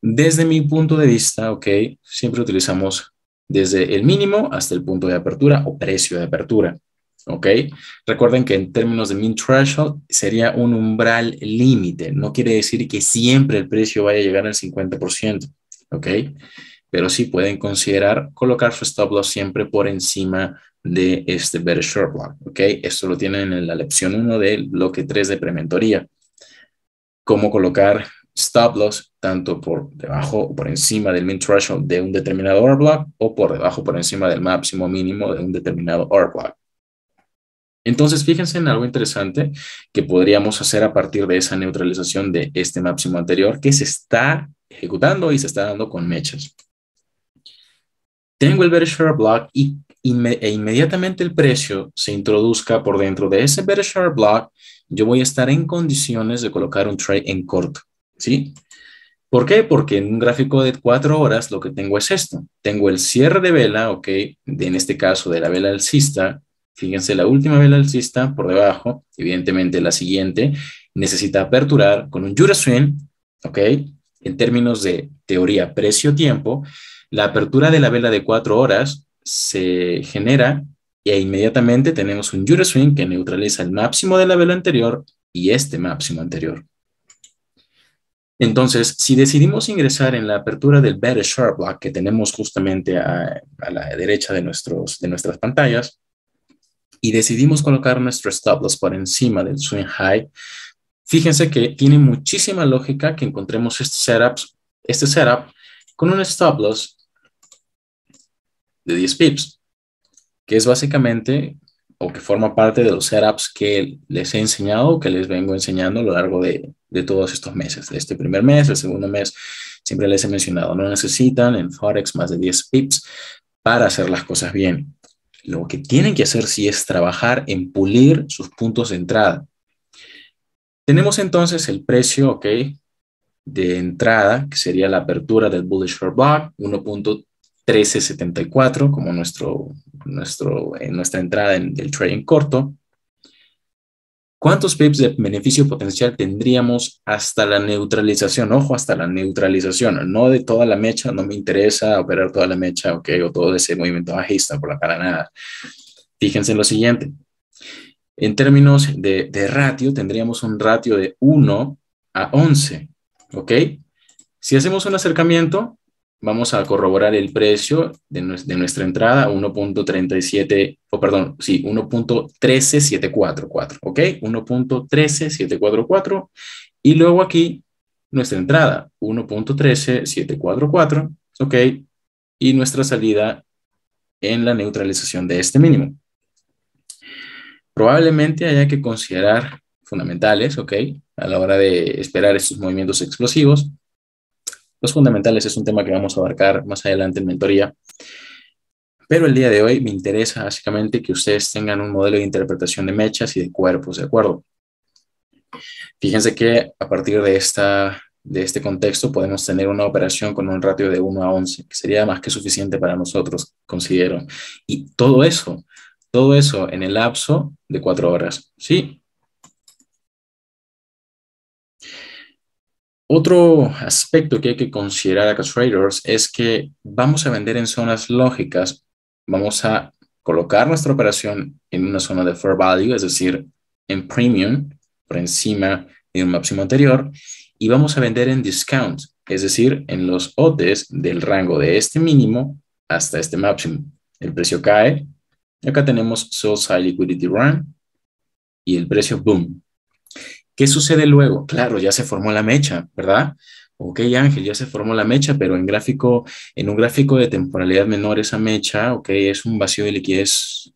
Desde mi punto de vista, ok, siempre utilizamos desde el mínimo hasta el punto de apertura o precio de apertura. ¿Ok? Recuerden que en términos de mean threshold sería un umbral límite. No quiere decir que siempre el precio vaya a llegar al 50%. ¿Ok? Pero sí pueden considerar colocar su stop loss siempre por encima de este bearish short block. ¿Ok? Esto lo tienen en la lección 1 del bloque 3 de prementoría. Cómo colocar stop loss tanto por debajo o por encima del mean threshold de un determinado order block o por debajo o por encima del máximo mínimo de un determinado order block. Entonces, fíjense en algo interesante que podríamos hacer a partir de esa neutralización de este máximo anterior que se está ejecutando y se está dando con mechas. Tengo el bearish order block e inmediatamente el precio se introduzca por dentro de ese bearish order block, yo voy a estar en condiciones de colocar un trade en corto, ¿sí? ¿Por qué? Porque en un gráfico de 4 horas lo que tengo es esto. Tengo el cierre de vela, ¿ok? En este caso de la vela alcista. Fíjense, la última vela alcista por debajo, evidentemente la siguiente, necesita aperturar con un Judas Swing, ¿ok? En términos de teoría precio-tiempo, la apertura de la vela de 4 horas se genera e inmediatamente tenemos un Judas Swing que neutraliza el máximo de la vela anterior y este máximo anterior. Entonces, si decidimos ingresar en la apertura del bearish short block que tenemos justamente a la derecha de nuestras pantallas y decidimos colocar nuestro stop loss por encima del swing high, fíjense que tiene muchísima lógica que encontremos este setup con un stop loss de 10 pips, que es básicamente o que forma parte de los setups que les he enseñado o que les vengo enseñando a lo largo de todos estos meses. De este primer mes, el segundo mes, siempre les he mencionado, no necesitan en Forex más de 10 pips para hacer las cosas bien. Lo que tienen que hacer sí es trabajar en pulir sus puntos de entrada. Tenemos entonces el precio, ¿ok?, de entrada, que sería la apertura del bullish short block, 1.1374 como nuestra entrada en el trading corto. ¿Cuántos pips de beneficio potencial tendríamos hasta la neutralización? Ojo, hasta la neutralización, no de toda la mecha, no me interesa operar toda la mecha, ok, o todo ese movimiento bajista, por la para nada. Fíjense en lo siguiente. En términos de ratio, tendríamos un ratio de 1 a 11, ok. Si hacemos un acercamiento, vamos a corroborar el precio de nuestra entrada, 1.37, o perdón, sí, 1.13744, ¿ok? 1.13744. Y luego aquí, nuestra entrada, 1.13744, ¿ok? Y nuestra salida en la neutralización de este mínimo. Probablemente haya que considerar fundamentales, ¿ok? A la hora de esperar estos movimientos explosivos. Los fundamentales es un tema que vamos a abarcar más adelante en mentoría. Pero el día de hoy me interesa básicamente que ustedes tengan un modelo de interpretación de mechas y de cuerpos, ¿de acuerdo? Fíjense que a partir de este contexto podemos tener una operación con un ratio de 1 a 11, que sería más que suficiente para nosotros, considero. Y todo eso en el lapso de 4 horas, ¿sí? Otro aspecto que hay que considerar acá, traders, es que vamos a vender en zonas lógicas. Vamos a colocar nuestra operación en una zona de fair value, es decir, en premium, por encima de un máximo anterior, y vamos a vender en discount, es decir, en los OTs del rango de este mínimo hasta este máximo. El precio cae, acá tenemos Sell Side Liquidity Run, y el precio boom. ¿Qué sucede luego? Claro, ya se formó la mecha, ¿verdad? Ok, Ángel, ya se formó la mecha, pero en un gráfico de temporalidad menor, esa mecha, ok, es un vacío de liquidez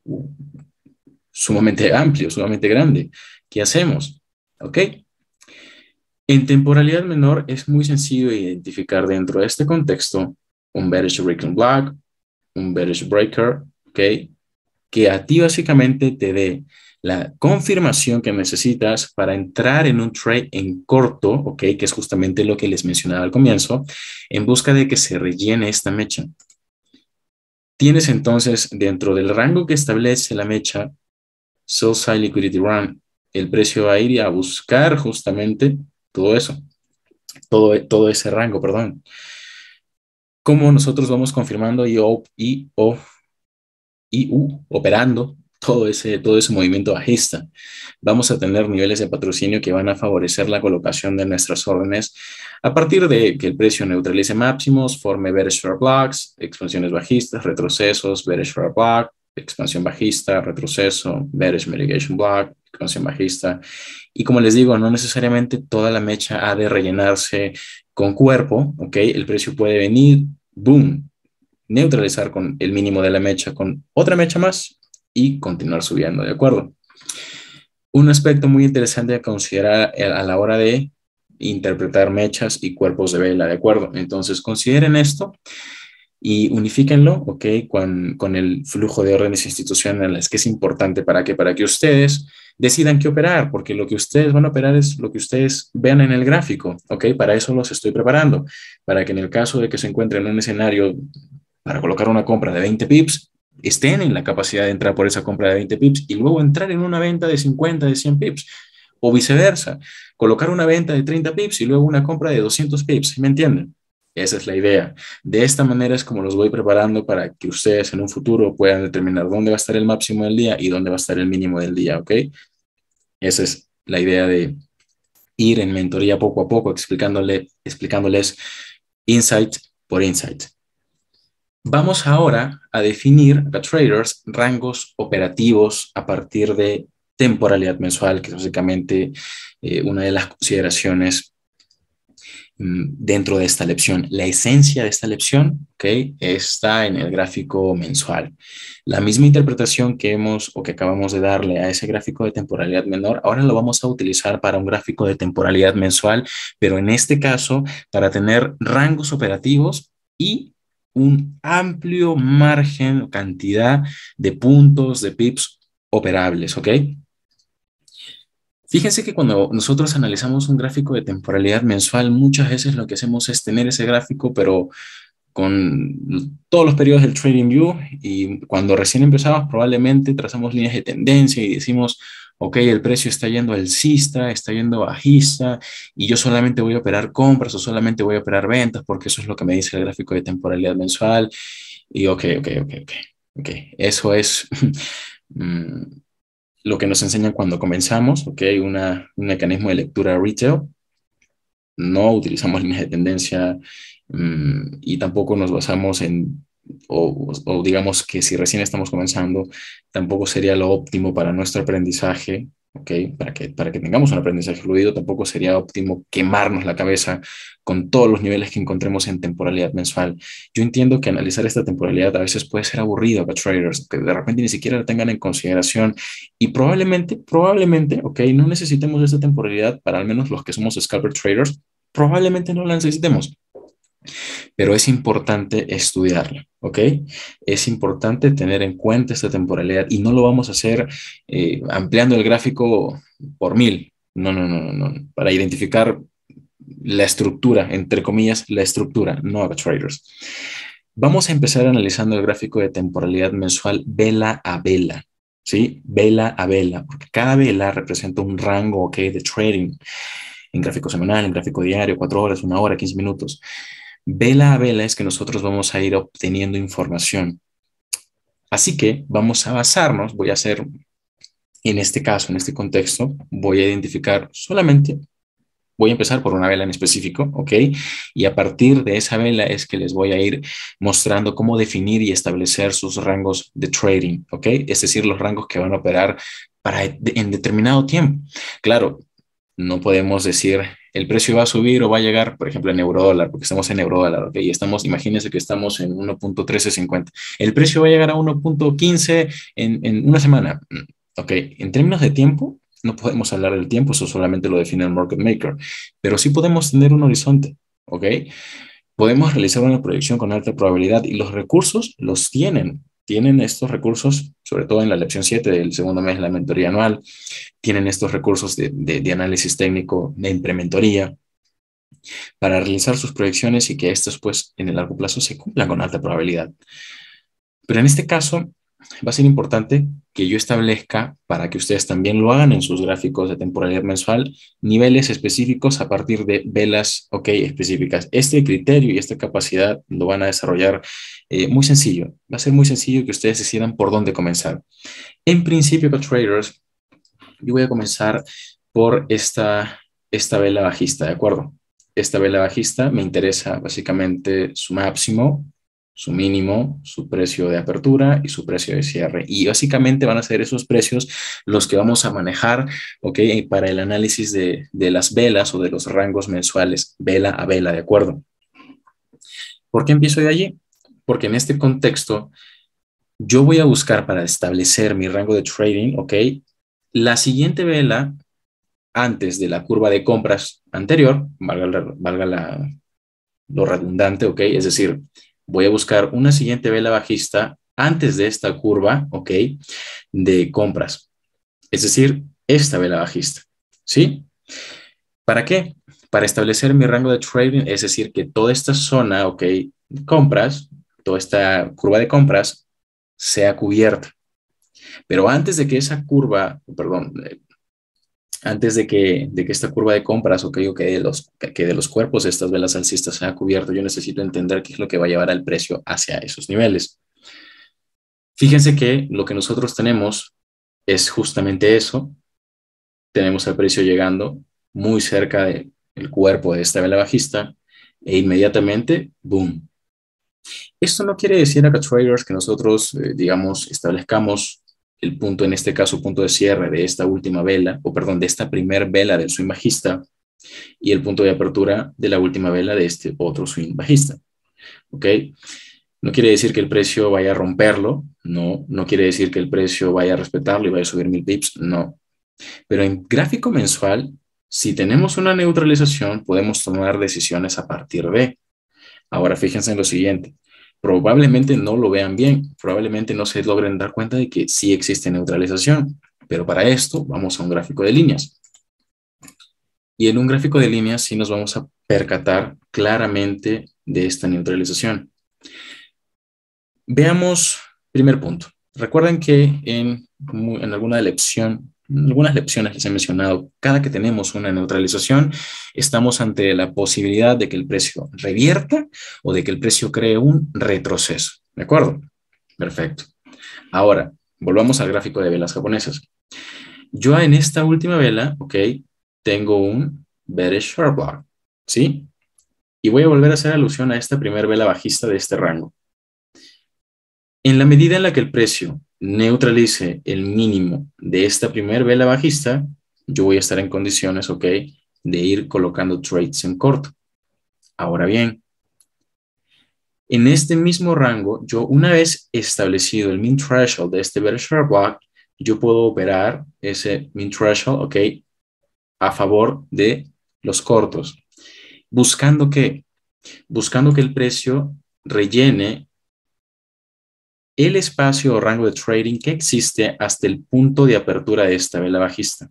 sumamente amplio, sumamente grande. ¿Qué hacemos? Ok. En temporalidad menor es muy sencillo identificar dentro de este contexto un bearish breaking block, un bearish breaker, ok, que a ti básicamente te dé la confirmación que necesitas para entrar en un trade en corto, ¿ok? Que es justamente lo que les mencionaba al comienzo, en busca de que se rellene esta mecha. Tienes entonces dentro del rango que establece la mecha, Sell Side Liquidity Run, el precio va a ir a buscar justamente todo eso, todo ese rango, perdón. cómo nosotros vamos confirmando operando todo ese movimiento bajista. Vamos a tener niveles de patrocinio que van a favorecer la colocación de nuestras órdenes a partir de que el precio neutralice máximos, forme bearish fair blocks, expansiones bajistas, retrocesos, bearish fair block, expansión bajista, retroceso, bearish mitigation block, expansión bajista. Y como les digo, no necesariamente toda la mecha ha de rellenarse con cuerpo, ¿ok? El precio puede venir, boom, neutralizar con el mínimo de la mecha con otra mecha más y continuar subiendo, ¿de acuerdo? Un aspecto muy interesante a considerar a la hora de interpretar mechas y cuerpos de vela, ¿de acuerdo? Entonces consideren esto y unifíquenlo, ¿ok? Con el flujo de órdenes institucionales, que es importante para que ustedes decidan qué operar, porque lo que ustedes van a operar es lo que ustedes vean en el gráfico, ¿ok? Para eso los estoy preparando, para que en el caso de que se encuentren en un escenario para colocar una compra de 20 pips, estén en la capacidad de entrar por esa compra de 20 pips y luego entrar en una venta de 50, de 100 pips, o viceversa, colocar una venta de 30 pips y luego una compra de 200 pips, ¿me entienden? Esa es la idea. De esta manera es como los voy preparando para que ustedes en un futuro puedan determinar dónde va a estar el máximo del día y dónde va a estar el mínimo del día, ¿ok? Esa es la idea de ir en mentoría poco a poco, explicándoles insight por insight. Vamos ahora a definir a traders rangos operativos a partir de temporalidad mensual, que es básicamente una de las consideraciones dentro de esta lección. La esencia de esta lección, ¿okay?, está en el gráfico mensual. La misma interpretación que hemos o que acabamos de darle a ese gráfico de temporalidad menor, ahora lo vamos a utilizar para un gráfico de temporalidad mensual, pero en este caso para tener rangos operativos y un amplio margen, cantidad de puntos, de pips operables, ¿ok? Fíjense que cuando nosotros analizamos un gráfico de temporalidad mensual, muchas veces lo que hacemos es tener ese gráfico, pero con todos los periodos del TradingView, y cuando recién empezamos probablemente trazamos líneas de tendencia y decimos, ok, el precio está yendo alcista, está yendo bajista, y yo solamente voy a operar compras o solamente voy a operar ventas porque eso es lo que me dice el gráfico de temporalidad mensual. Y ok. Eso es lo que nos enseñan cuando comenzamos, ok, un mecanismo de lectura retail. No utilizamos líneas de tendencia y tampoco nos basamos en, o digamos que si recién estamos comenzando, tampoco sería lo óptimo para nuestro aprendizaje, ¿ok? Para que tengamos un aprendizaje fluido, tampoco sería óptimo quemarnos la cabeza con todos los niveles que encontremos en temporalidad mensual. Yo entiendo que analizar esta temporalidad a veces puede ser aburrido para traders, que de repente ni siquiera la tengan en consideración y probablemente, ¿ok? No necesitemos esta temporalidad para al menos los que somos scalper traders, probablemente no la necesitemos, pero es importante estudiarla, ¿ok? Es importante tener en cuenta esta temporalidad y no lo vamos a hacer ampliando el gráfico por 1000. No. Para identificar la estructura, entre comillas, la estructura, no a traders. Vamos a empezar analizando el gráfico de temporalidad mensual vela a vela, ¿sí? Vela a vela, porque cada vela representa un rango, ¿ok?, de trading. En gráfico semanal, en gráfico diario, 4 horas, 1 hora, 15 minutos. Vela a vela es que nosotros vamos a ir obteniendo información. Así que vamos a basarnos, voy a hacer, en este caso, en este contexto, voy a identificar solamente, voy a empezar por una vela en específico, ¿ok? Y a partir de esa vela es que les voy a ir mostrando cómo definir y establecer sus rangos de trading, ¿ok? Es decir, los rangos que van a operar en determinado tiempo. Claro, no podemos decir el precio va a subir o va a llegar, por ejemplo, en eurodólar, porque estamos en eurodólar, ¿ok? Y imagínense que estamos en 1.1350. El precio va a llegar a 1.15 en una semana. Ok, en términos de tiempo, no podemos hablar del tiempo, eso solamente lo define el market maker, pero sí podemos tener un horizonte, ¿ok? Podemos realizar una proyección con alta probabilidad y los recursos los tienen estos recursos, sobre todo en la lección 7 del segundo mes de la mentoría anual, tienen estos recursos de análisis técnico de prementoría para realizar sus proyecciones y que estas, pues, en el largo plazo se cumplan con alta probabilidad. Pero en este caso va a ser importante que yo establezca para que ustedes también lo hagan en sus gráficos de temporalidad mensual, niveles específicos a partir de velas, ok, específicas. Este criterio y esta capacidad lo van a desarrollar muy sencillo. Va a ser muy sencillo que ustedes decidan por dónde comenzar. En principio, traders, yo voy a comenzar por esta vela bajista, ¿de acuerdo? Esta vela bajista me interesa básicamente su máximo, su mínimo, su precio de apertura y su precio de cierre. Y básicamente van a ser esos precios los que vamos a manejar, ¿ok? Para el análisis de las velas o de los rangos mensuales, vela a vela, ¿de acuerdo? ¿Por qué empiezo de allí? Porque en este contexto yo voy a buscar para establecer mi rango de trading, ¿ok? La siguiente vela antes de la curva de compras anterior, lo redundante, ¿ok? Es decir, voy a buscar una siguiente vela bajista antes de esta curva, ¿ok? De compras. Es decir, esta vela bajista, ¿sí? ¿Para qué? Para establecer mi rango de trading, es decir, que toda esta zona, ¿ok? De compras, toda esta curva de compras sea cubierta. Pero antes de que esa curva, perdón, antes de que esta curva de compras o que de los cuerpos de estas velas alcistas sea cubierto, yo necesito entender qué es lo que va a llevar al precio hacia esos niveles. Fíjense que lo que nosotros tenemos es justamente eso. Tenemos el precio llegando muy cerca del cuerpo de esta vela bajista e inmediatamente, boom. Esto no quiere decir acá, traders, que nosotros, digamos, establezcamos el punto, en este caso, punto de cierre de esta última vela, o perdón, de esta primer vela del swing bajista y el punto de apertura de la última vela de este otro swing bajista. ¿Ok? No quiere decir que el precio vaya a romperlo, no quiere decir que el precio vaya a respetarlo y vaya a subir 1000 pips, no. Pero en gráfico mensual, si tenemos una neutralización, podemos tomar decisiones a partir de. Ahora, fíjense en lo siguiente. Probablemente no lo vean bien, probablemente no se logren dar cuenta de que sí existe neutralización, pero para esto vamos a un gráfico de líneas. Y en un gráfico de líneas sí nos vamos a percatar claramente de esta neutralización. Veamos primer punto. Recuerden que en algunas lecciones les he mencionado, cada que tenemos una neutralización, estamos ante la posibilidad de que el precio revierta o de que el precio cree un retroceso. ¿De acuerdo? Perfecto. Ahora, volvamos al gráfico de velas japonesas. Yo en esta última vela, ok, tengo un bearish short block, ¿sí? Y voy a volver a hacer alusión a esta primera vela bajista de este rango. En la medida en la que el precio neutralice el mínimo de esta primera vela bajista, yo voy a estar en condiciones, ok, de ir colocando trades en corto. Ahora bien, en este mismo rango, yo una vez establecido el min threshold de este bearish short block, yo puedo operar ese min threshold, ok, a favor de los cortos. ¿Buscando qué? Buscando que el precio rellene el espacio o rango de trading que existe hasta el punto de apertura de esta vela bajista.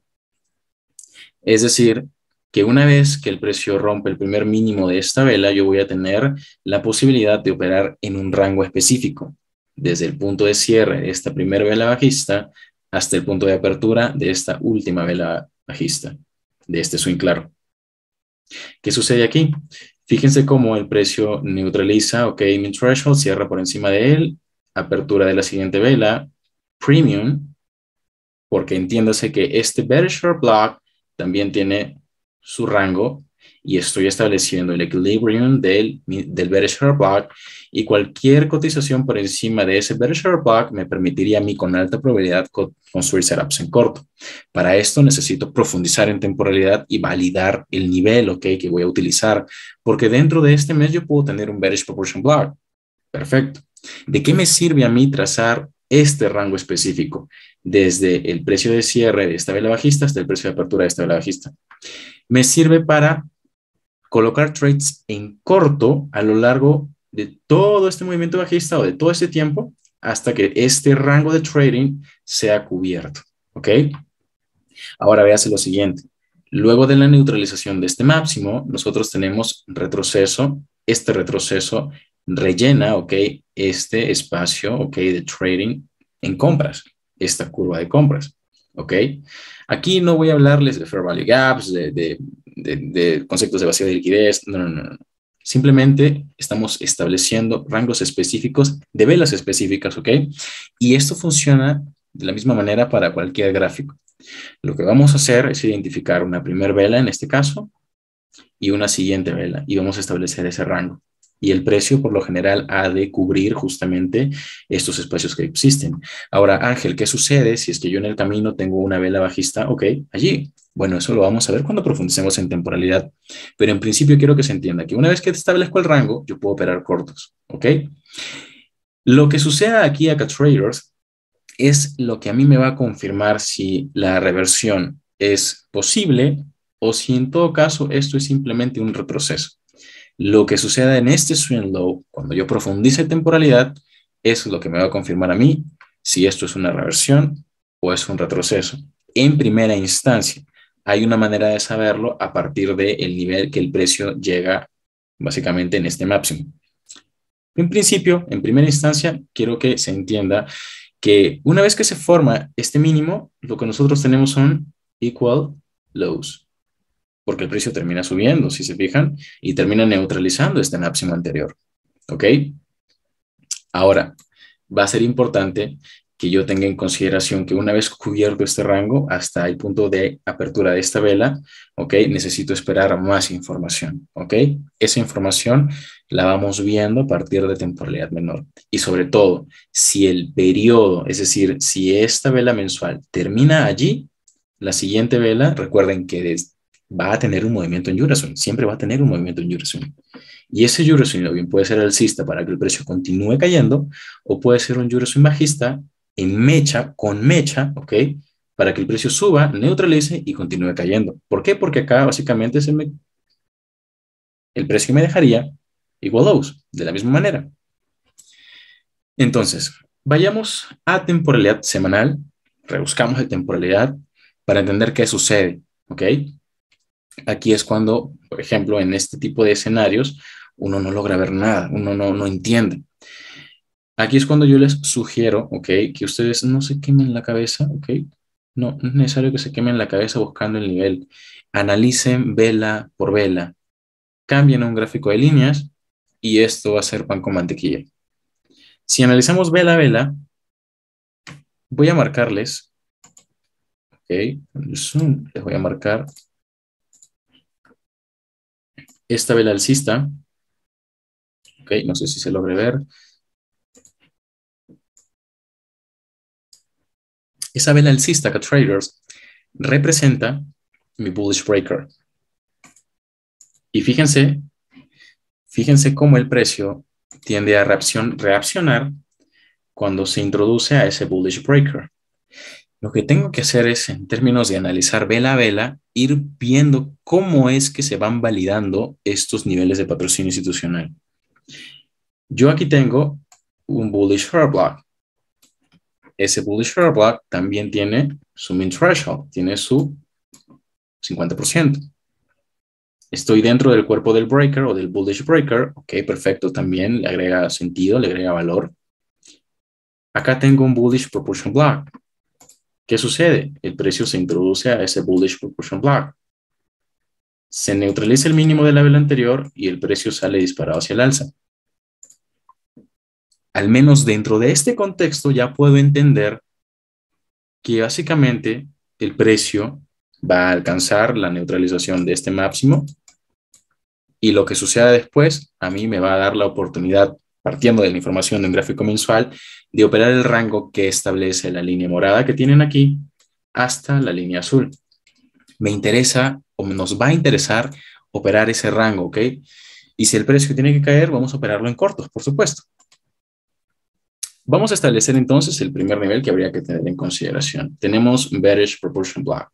Es decir, que una vez que el precio rompe el primer mínimo de esta vela, yo voy a tener la posibilidad de operar en un rango específico, desde el punto de cierre de esta primera vela bajista hasta el punto de apertura de esta última vela bajista, de este swing claro. ¿Qué sucede aquí? Fíjense cómo el precio neutraliza, ok, min threshold, cierra por encima de él, apertura de la siguiente vela, premium, porque entiéndase que este bearish short block también tiene su rango y estoy estableciendo el equilibrium del bearish short block y cualquier cotización por encima de ese bearish short block me permitiría a mí con alta probabilidad construir setups en corto. Para esto necesito profundizar en temporalidad y validar el nivel, ok, que voy a utilizar, porque dentro de este mes yo puedo tener un bearish proportion block. Perfecto. ¿De qué me sirve a mí trazar este rango específico? Desde el precio de cierre de esta vela bajista hasta el precio de apertura de esta vela bajista. Me sirve para colocar trades en corto a lo largo de todo este movimiento bajista o de todo este tiempo hasta que este rango de trading sea cubierto. ¿Ok? Ahora véase lo siguiente. Luego de la neutralización de este máximo, nosotros tenemos retroceso. Este retroceso rellena, ok, este espacio, ok, de trading en compras. esta curva de compras, ¿ok? Aquí no voy a hablarles de fair value gaps, de conceptos de vacío de liquidez, no. Simplemente estamos estableciendo rangos específicos de velas específicas, ¿ok? Y esto funciona de la misma manera para cualquier gráfico. Lo que vamos a hacer es identificar una primera vela en este caso y una siguiente vela y vamos a establecer ese rango. Y el precio por lo general ha de cubrir justamente estos espacios que existen. Ahora, Ángel, ¿qué sucede si es que yo en el camino tengo una vela bajista? Ok, allí. Bueno, eso lo vamos a ver cuando profundicemos en temporalidad. Pero en principio quiero que se entienda que una vez que establezco el rango, yo puedo operar cortos. ¿Ok? Lo que suceda aquí acá traders es lo que a mí me va a confirmar si la reversión es posible o si en todo caso esto es simplemente un retroceso. Lo que suceda en este swing low, cuando yo profundice temporalidad, es lo que me va a confirmar a mí si esto es una reversión o es un retroceso. En primera instancia, hay una manera de saberlo a partir del nivel que el precio llega básicamente en este máximo. En principio, en primera instancia, quiero que se entienda que una vez que se forma este mínimo, lo que nosotros tenemos son equal lows, porque el precio termina subiendo, si se fijan, y termina neutralizando este máximo anterior. ¿Ok? Ahora, va a ser importante que yo tenga en consideración que una vez cubierto este rango hasta el punto de apertura de esta vela, ¿ok? Necesito esperar más información, ¿ok? Esa información la vamos viendo a partir de temporalidad menor. Y sobre todo, si el periodo, es decir, si esta vela mensual termina allí, la siguiente vela, recuerden que va a tener un movimiento en Euroswing, siempre va a tener un movimiento en Euroswing. Y ese Euroswing bien puede ser alcista para que el precio continúe cayendo o puede ser un Euroswing bajista en mecha, con mecha, ¿ok? Para que el precio suba, neutralice y continúe cayendo. ¿Por qué? Porque acá básicamente el precio me dejaría igual lows, de la misma manera. Entonces, vayamos a temporalidad semanal, rebuscamos de temporalidad para entender qué sucede, ¿ok? Aquí es cuando, por ejemplo, en este tipo de escenarios, uno no logra ver nada, uno no entiende. Aquí es cuando yo les sugiero, ¿ok? Que ustedes no se quemen la cabeza, ¿ok? No es necesario que se quemen la cabeza buscando el nivel. Analicen vela por vela. Cambien a un gráfico de líneas y esto va a ser pan con mantequilla. Si analizamos vela a vela, voy a marcarles, ¿ok? Zoom, les voy a marcar esta vela alcista, ¿ok? No sé si se logre ver. Esa vela alcista que traders representa mi bullish breaker. Y fíjense cómo el precio tiende a reaccionar cuando se introduce a ese bullish breaker. Lo que tengo que hacer es, en términos de analizar vela a vela, ir viendo cómo es que se van validando estos niveles de patrocinio institucional. Yo aquí tengo un bullish fair block. Ese bullish fair block también tiene su min threshold, tiene su 50%. Estoy dentro del cuerpo del breaker o del bullish breaker. Ok, perfecto, también le agrega sentido, le agrega valor. Acá tengo un bullish proportion block. ¿Qué sucede? El precio se introduce a ese bullish proportion block. Se neutraliza el mínimo de la vela anterior y el precio sale disparado hacia el alza. Al menos dentro de este contexto ya puedo entender que básicamente el precio va a alcanzar la neutralización de este máximo y lo que suceda después a mí me va a dar la oportunidad, partiendo de la información de un gráfico mensual, de operar el rango que establece la línea morada que tienen aquí hasta la línea azul. Me interesa o nos va a interesar operar ese rango, ¿ok? Y si el precio tiene que caer, vamos a operarlo en cortos, por supuesto. Vamos a establecer entonces el primer nivel que habría que tener en consideración. Tenemos bearish proportion block.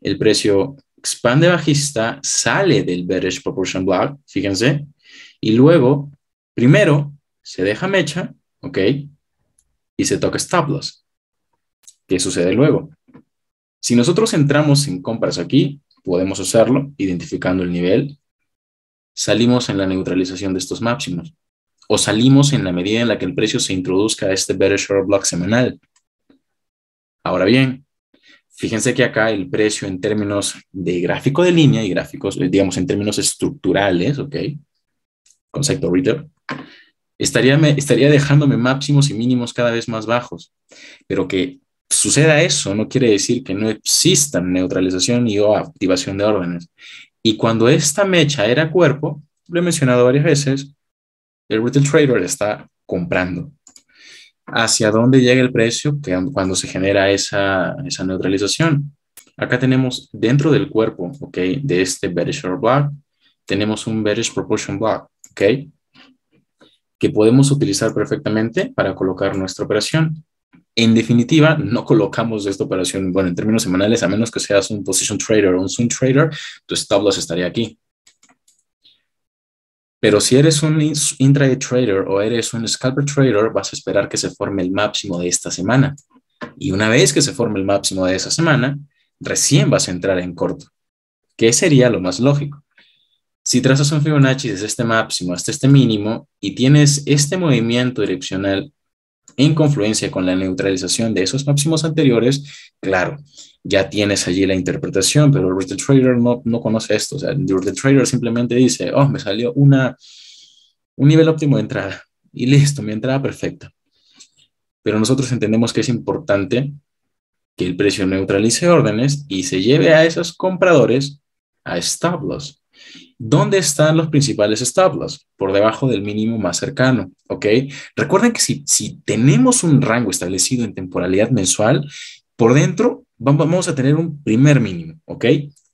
El precio expande bajista, sale del bearish proportion block, fíjense, y luego, primero, se deja mecha, ¿ok? Y se toca stop loss. ¿Qué sucede luego? Si nosotros entramos en compras aquí, podemos hacerlo identificando el nivel. Salimos en la neutralización de estos máximos. O salimos en la medida en la que el precio se introduzca a este bearish order block semanal. Ahora bien, fíjense que acá el precio en términos de gráfico de línea y gráficos, digamos, en términos estructurales, ¿ok? Concepto retail, estaría dejándome máximos y mínimos cada vez más bajos. Pero que suceda eso no quiere decir que no exista neutralización y o activación de órdenes. Y cuando esta mecha era cuerpo, lo he mencionado varias veces, el retail trader está comprando. ¿Hacia dónde llega el precio cuando se genera esa neutralización? Acá tenemos dentro del cuerpo, ¿ok? De este bearish order block, tenemos un bearish proportion block, ¿ok? Que podemos utilizar perfectamente para colocar nuestra operación. En definitiva, no colocamos esta operación, bueno, en términos semanales, a menos que seas un position trader o un swing trader, tu stop loss estaría aquí. Pero si eres un intraday trader o eres un scalper trader, vas a esperar que se forme el máximo de esta semana. Y una vez que se forme el máximo de esa semana, recién vas a entrar en corto, que sería lo más lógico. Si trazas un Fibonacci desde este máximo hasta este mínimo y tienes este movimiento direccional en confluencia con la neutralización de esos máximos anteriores, claro, ya tienes allí la interpretación, pero el retail trader no conoce esto. O sea, el retail trader simplemente dice, oh, me salió un nivel óptimo de entrada y listo, mi entrada perfecta. Pero nosotros entendemos que es importante que el precio neutralice órdenes y se lleve a esos compradores a stop loss. ¿Dónde están los principales stop loss? Por debajo del mínimo más cercano, ¿ok? Recuerden que si tenemos un rango establecido en temporalidad mensual, por dentro vamos a tener un primer mínimo, ¿ok?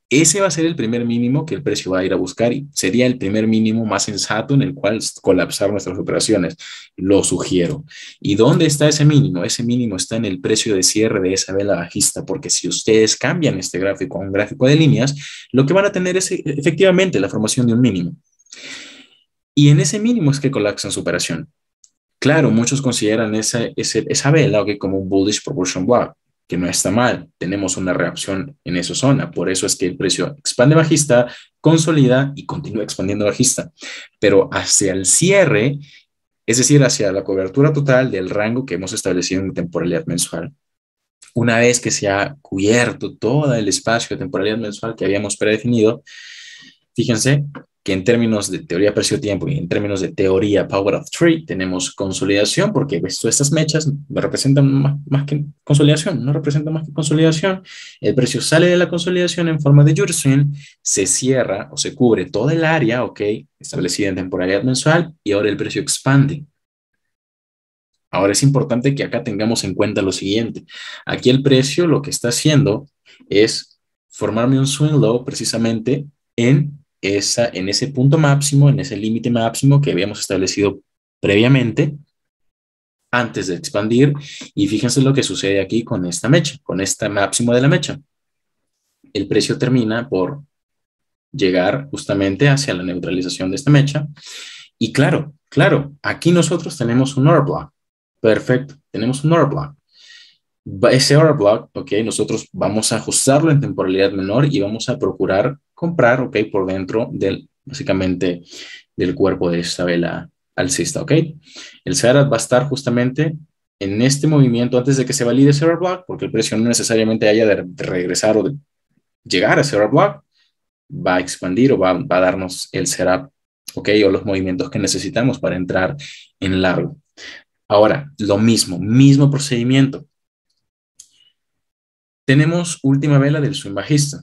Ese va a ser el primer mínimo que el precio va a ir a buscar y sería el primer mínimo más sensato en el cual colapsar nuestras operaciones. Lo sugiero. ¿Y dónde está ese mínimo? Ese mínimo está en el precio de cierre de esa vela bajista, porque si ustedes cambian este gráfico a un gráfico de líneas, lo que van a tener es efectivamente la formación de un mínimo. Y en ese mínimo es que colapsan su operación. Claro, muchos consideran esa vela okay, como un bullish proportion block, que no está mal. Tenemos una reacción en esa zona. Por eso es que el precio expande bajista, consolida y continúa expandiendo bajista. Pero hacia el cierre, es decir, hacia la cobertura total del rango que hemos establecido en temporalidad mensual. Una vez que se ha cubierto todo el espacio de temporalidad mensual que habíamos predefinido, fíjense que en términos de teoría precio-tiempo y en términos de teoría Power of Three tenemos consolidación, porque estas mechas representan más que consolidación, no representan más que consolidación. El precio sale de la consolidación en forma de Jury Swing, se cierra o se cubre toda el área, ok, establecida en temporalidad mensual, y ahora el precio expande. Ahora es importante que acá tengamos en cuenta lo siguiente. Aquí el precio lo que está haciendo es formarme un swing low precisamente en ese punto máximo, en ese límite máximo que habíamos establecido previamente antes de expandir. Y fíjense lo que sucede aquí con esta mecha, con este máximo de la mecha. El precio termina por llegar justamente hacia la neutralización de esta mecha. Y claro, aquí nosotros tenemos un order block. Perfecto, tenemos un order block. Ese order block, ok, nosotros vamos a ajustarlo en temporalidad menor y vamos a procurar comprar, ok, por dentro básicamente, del cuerpo de esta vela alcista, ok. El setup va a estar justamente en este movimiento antes de que se valide ese order block, porque el precio no necesariamente haya de regresar o de llegar a ese order block, va a expandir o va a darnos el setup, ok, o los movimientos que necesitamos para entrar en largo. Ahora, lo mismo procedimiento. Tenemos última vela del swing bajista.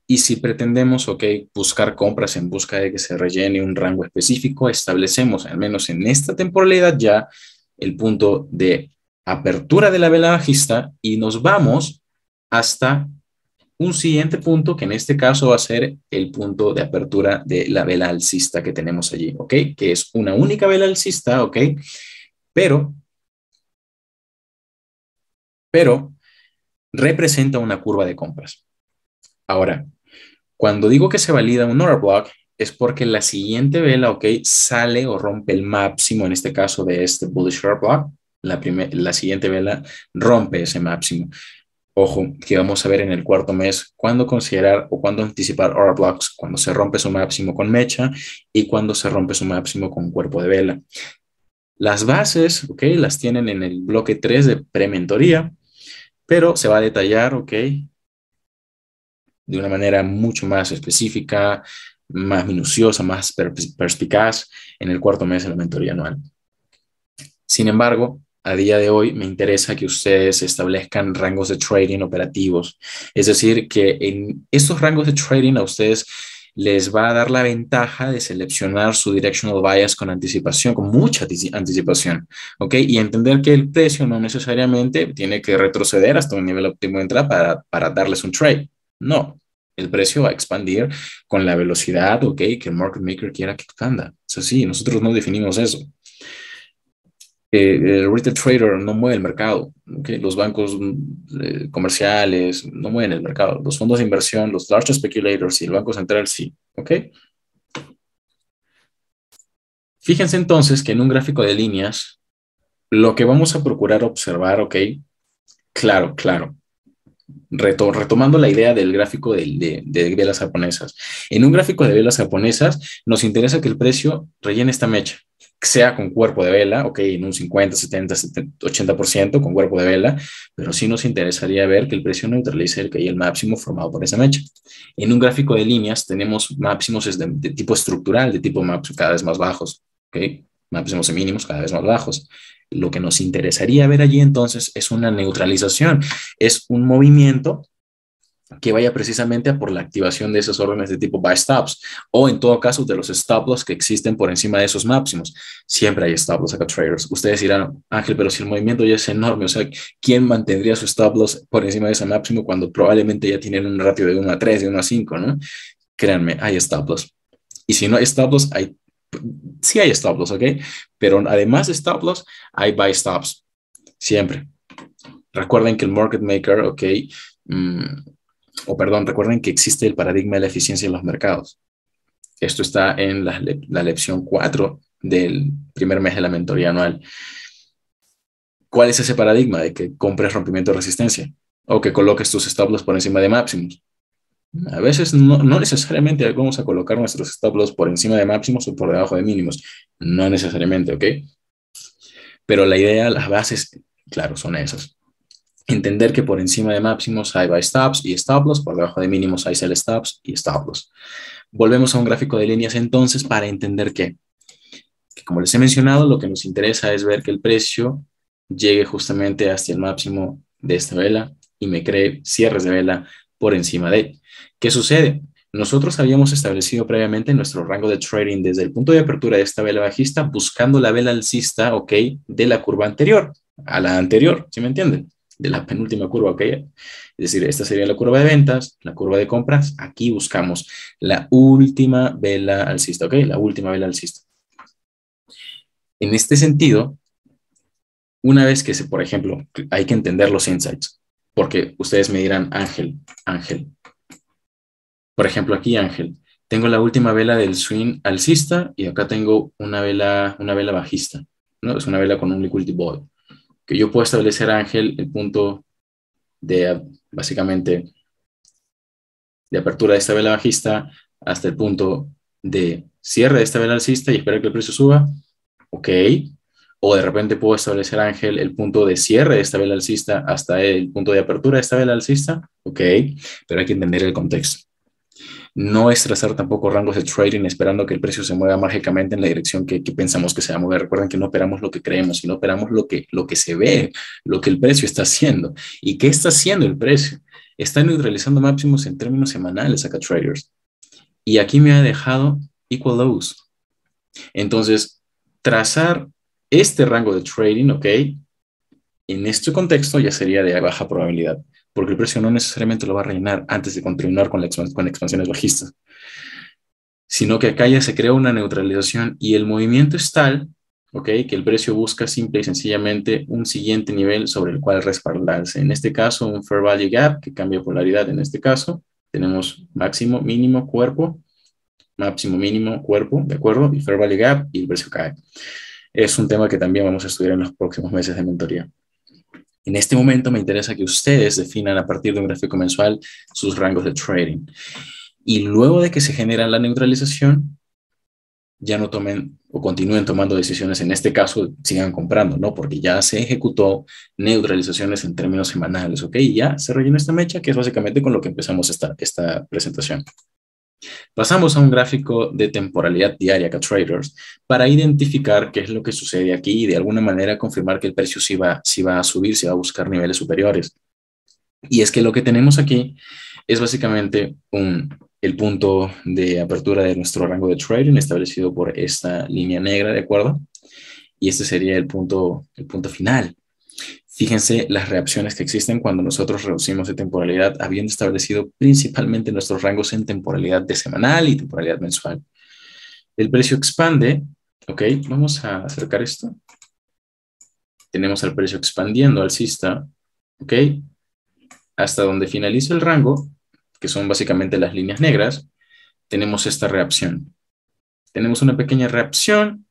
Y si pretendemos, ok, buscar compras en busca de que se rellene un rango específico, establecemos, al menos en esta temporalidad ya, el punto de apertura de la vela bajista y nos vamos hasta un siguiente punto, que en este caso va a ser el punto de apertura de la vela alcista que tenemos allí, ok, que es una única vela alcista, ok, pero representa una curva de compras. Ahora, cuando digo que se valida un order block, es porque la siguiente vela, ok, sale o rompe el máximo, en este caso de este bullish order block, la siguiente vela rompe ese máximo. Ojo, que vamos a ver en el cuarto mes cuándo considerar o cuándo anticipar order blocks, cuando se rompe su máximo con mecha y cuando se rompe su máximo con cuerpo de vela. Las bases, ok, las tienen en el bloque 3 de prementoría. pero se va a detallar, ¿ok? De una manera mucho más específica, más minuciosa, más perspicaz en el cuarto mes de la mentoría anual. Sin embargo, a día de hoy me interesa que ustedes establezcan rangos de trading operativos. Es decir, que en estos rangos de trading a ustedes les va a dar la ventaja de seleccionar su directional bias con anticipación, con mucha anticipación, ¿ok? Y entender que el precio no necesariamente tiene que retroceder hasta un nivel óptimo de entrada para darles un trade. No, el precio va a expandir con la velocidad, ¿ok? Que el market maker quiera que expanda. Eso sí, nosotros no definimos eso. El retail trader no mueve el mercado, ¿okay? Los bancos comerciales no mueven el mercado, los fondos de inversión, los large speculators y el Banco Central sí, ¿ok? Fíjense entonces que en un gráfico de líneas, lo que vamos a procurar observar, ¿ok? Claro, claro. Retomando la idea del gráfico de velas japonesas. En un gráfico de velas japonesas nos interesa que el precio rellene esta mecha, sea con cuerpo de vela, ok, en un 50, 70, 80% con cuerpo de vela, pero sí nos interesaría ver que el precio neutralice el que hay el máximo formado por esa mecha. En un gráfico de líneas tenemos máximos de tipo estructural, de tipo máximo cada vez más bajos, ok, máximos y mínimos cada vez más bajos. Lo que nos interesaría ver allí entonces es una neutralización, es un movimiento que vaya precisamente a por la activación de esos órdenes de tipo buy stops o en todo caso de los stop loss que existen por encima de esos máximos. Siempre hay stop loss acá traders. Ustedes dirán, Ángel, pero si el movimiento ya es enorme, o sea, ¿quién mantendría su stop loss por encima de ese máximo cuando probablemente ya tienen un ratio de 1 a 3, de 1 a 5, ¿no? Créanme, hay stop loss. Y si no hay stop loss, sí hay stop loss, ¿ok? Pero además de stop loss, hay buy stops. Siempre. Recuerden que el market maker, ¿ok? Recuerden que existe el paradigma de la eficiencia en los mercados. Esto está en la lección 4 del primer mes de la mentoría anual. ¿Cuál es ese paradigma de que compres rompimiento de resistencia o que coloques tus stop loss por encima de máximos? A veces no necesariamente vamos a colocar nuestros stop loss por encima de máximos o por debajo de mínimos. No necesariamente, ¿ok? Pero la idea, las bases, claro, son esas. Entender que por encima de máximos hay buy stops y stop loss, por debajo de mínimos hay sell stops y stop loss. Volvemos a un gráfico de líneas entonces para entender que como les he mencionado, lo que nos interesa es ver que el precio llegue justamente hasta el máximo de esta vela y me cree cierres de vela por encima de él. ¿Qué sucede? Nosotros habíamos establecido previamente nuestro rango de trading desde el punto de apertura de esta vela bajista, buscando la vela alcista, ¿ok? De la curva anterior, a la anterior, ¿sí me entienden? De la penúltima curva, ¿ok? Es decir, esta sería la curva de ventas, la curva de compras. Aquí buscamos la última vela alcista, ¿ok? La última vela alcista. En este sentido, una vez que por ejemplo, hay que entender los insights, porque ustedes me dirán, Ángel, por ejemplo, aquí Ángel, tengo la última vela del swing alcista y acá tengo una vela bajista, ¿no? Es una vela con un liquidity ball, que yo puedo establecer, Ángel, el punto de, básicamente, de apertura de esta vela bajista hasta el punto de cierre de esta vela alcista y esperar que el precio suba, ok. O de repente puedo establecer, Ángel, el punto de cierre de esta vela alcista hasta el punto de apertura de esta vela alcista, ok, pero hay que entender el contexto. No es trazar tampoco rangos de trading esperando que el precio se mueva mágicamente en la dirección que pensamos que se va a mover. Recuerden que no operamos lo que creemos, sino operamos lo que se ve, lo que el precio está haciendo. ¿Y qué está haciendo el precio? Está neutralizando máximos en términos semanales acá, traders. Y aquí me ha dejado equal lows. Entonces, trazar este rango de trading, ok, en este contexto ya sería de baja probabilidad, porque el precio no necesariamente lo va a rellenar antes de continuar con expansiones bajistas, sino que acá ya se crea una neutralización y el movimiento es tal, ok, que el precio busca simple y sencillamente un siguiente nivel sobre el cual respaldarse. En este caso, un Fair Value Gap que cambia polaridad. En este caso, tenemos máximo, mínimo, cuerpo, máximo, mínimo, cuerpo, ¿de acuerdo? Y Fair Value Gap y el precio cae. Es un tema que también vamos a estudiar en los próximos meses de mentoría. En este momento me interesa que ustedes definan a partir de un gráfico mensual sus rangos de trading. Y luego de que se genera la neutralización, ya no tomen o continúen tomando decisiones, en este caso sigan comprando, ¿no? Porque ya se ejecutó neutralizaciones en términos semanales, ¿ok? Y ya se rellenó esta mecha, que es básicamente con lo que empezamos esta presentación. Pasamos a un gráfico de temporalidad diaria acá traders para identificar qué es lo que sucede aquí y de alguna manera confirmar que el precio sí va a subir, sí va a buscar niveles superiores. Y es que lo que tenemos aquí es básicamente el punto de apertura de nuestro rango de trading establecido por esta línea negra, ¿de acuerdo? Y este sería el punto final. Fíjense las reacciones que existen cuando nosotros reducimos de temporalidad, habiendo establecido principalmente nuestros rangos en temporalidad de semanal y temporalidad mensual. El precio expande, ¿ok? Vamos a acercar esto. Tenemos el precio expandiendo alcista, ¿ok? Hasta donde finaliza el rango, que son básicamente las líneas negras, tenemos esta reacción. Tenemos una pequeña reacción,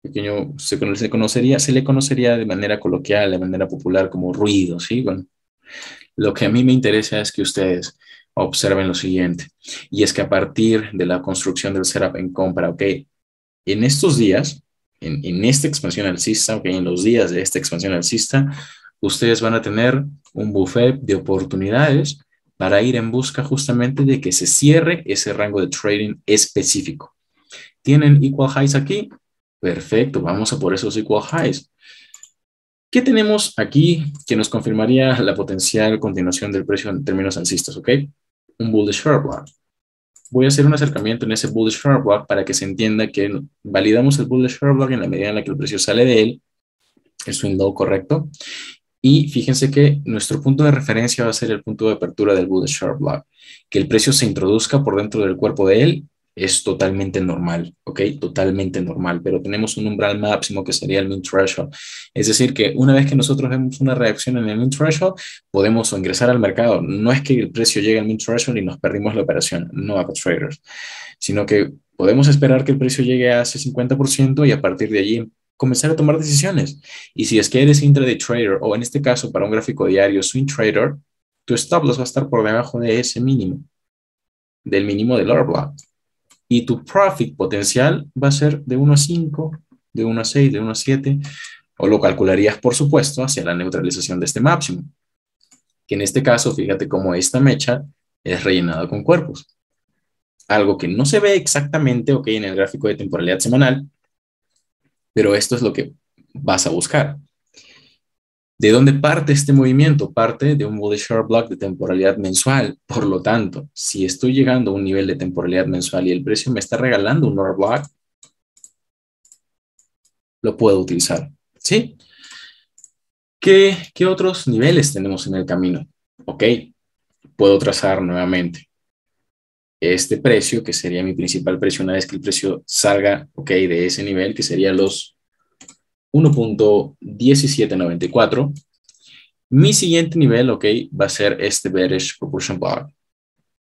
se le conocería de manera coloquial, de manera popular como ruido, ¿sí? Bueno, lo que a mí me interesa es que ustedes observen lo siguiente, y es que a partir de la construcción del setup en compra, ¿ok? En estos días, en esta expansión alcista, ¿ok? En los días de esta expansión alcista, ustedes van a tener un buffet de oportunidades para ir en busca justamente de que se cierre ese rango de trading específico. ¿Tienen equal highs aquí? Perfecto, vamos a por esos equal highs. ¿Qué tenemos aquí que nos confirmaría la potencial continuación del precio en términos alcistas? ¿Ok? Un bullish short block. Voy a hacer un acercamiento en ese bullish short block para que se entienda que validamos el bullish short block en la medida en la que el precio sale de él, el swing low correcto. Y fíjense que nuestro punto de referencia va a ser el punto de apertura del bullish short block. Que el precio se introduzca por dentro del cuerpo de él es totalmente normal, ¿ok? Totalmente normal, pero tenemos un umbral máximo que sería el mean threshold. Es decir, que una vez que nosotros vemos una reacción en el mean threshold, podemos ingresar al mercado. No es que el precio llegue al mean threshold y nos perdimos la operación, no acá traders, sino que podemos esperar que el precio llegue a ese 50% y a partir de allí comenzar a tomar decisiones. Y si es que eres intraday trader o en este caso para un gráfico diario swing trader, tu stop loss va a estar por debajo de ese mínimo, del mínimo del order block. Y tu profit potencial va a ser de 1 a 5, de 1 a 6, de 1 a 7, o lo calcularías, por supuesto, hacia la neutralización de este máximo. Que en este caso, fíjate cómo esta mecha es rellenada con cuerpos. Algo que no se ve exactamente, ok, en el gráfico de temporalidad semanal, pero esto es lo que vas a buscar. ¿De dónde parte este movimiento? Parte de un bullish short block de temporalidad mensual. Por lo tanto, si estoy llegando a un nivel de temporalidad mensual y el precio me está regalando un order block, lo puedo utilizar. ¿Sí? ¿Qué otros niveles tenemos en el camino? Ok, puedo trazar nuevamente este precio, que sería mi principal precio una vez que el precio salga, ok, de ese nivel, que sería los 1.1794. Mi siguiente nivel, ok, va a ser este bearish proportion block.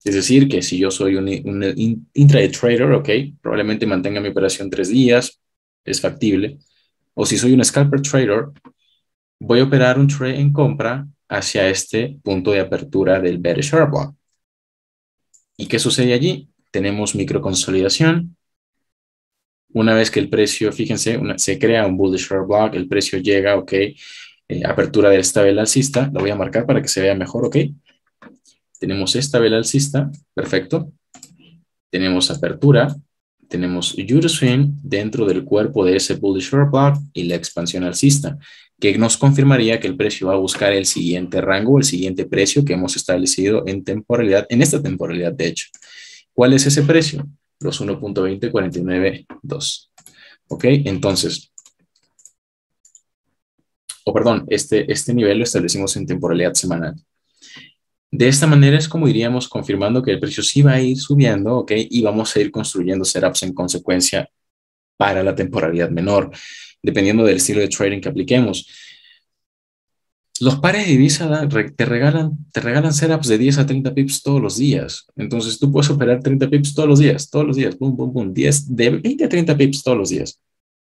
Es decir, que si yo soy un intraday trader, ok, probablemente mantenga mi operación 3 días, es factible. O si soy un scalper trader, voy a operar un trade en compra hacia este punto de apertura del bearish short block. ¿Y qué sucede allí? Tenemos microconsolidación. Una vez que el precio, fíjense, se crea un bullish short block, el precio llega, ok, apertura de esta vela alcista, lo voy a marcar para que se vea mejor, ok. Tenemos esta vela alcista, perfecto. Tenemos apertura, tenemos Euroswing dentro del cuerpo de ese bullish short block y la expansión alcista, que nos confirmaría que el precio va a buscar el siguiente rango, el siguiente precio que hemos establecido en temporalidad, en esta temporalidad de hecho. ¿Cuál es ese precio? Los 1.20492. ¿Ok? Entonces, perdón, este nivel lo establecimos en temporalidad semanal. De esta manera es como iríamos confirmando que el precio sí va a ir subiendo, ¿ok? Y vamos a ir construyendo setups en consecuencia para la temporalidad menor, dependiendo del estilo de trading que apliquemos. Los pares de divisa te regalan setups de 10 a 30 pips todos los días. Entonces tú puedes operar 30 pips todos los días, boom, boom, boom, 10, de 20 a 30 pips todos los días.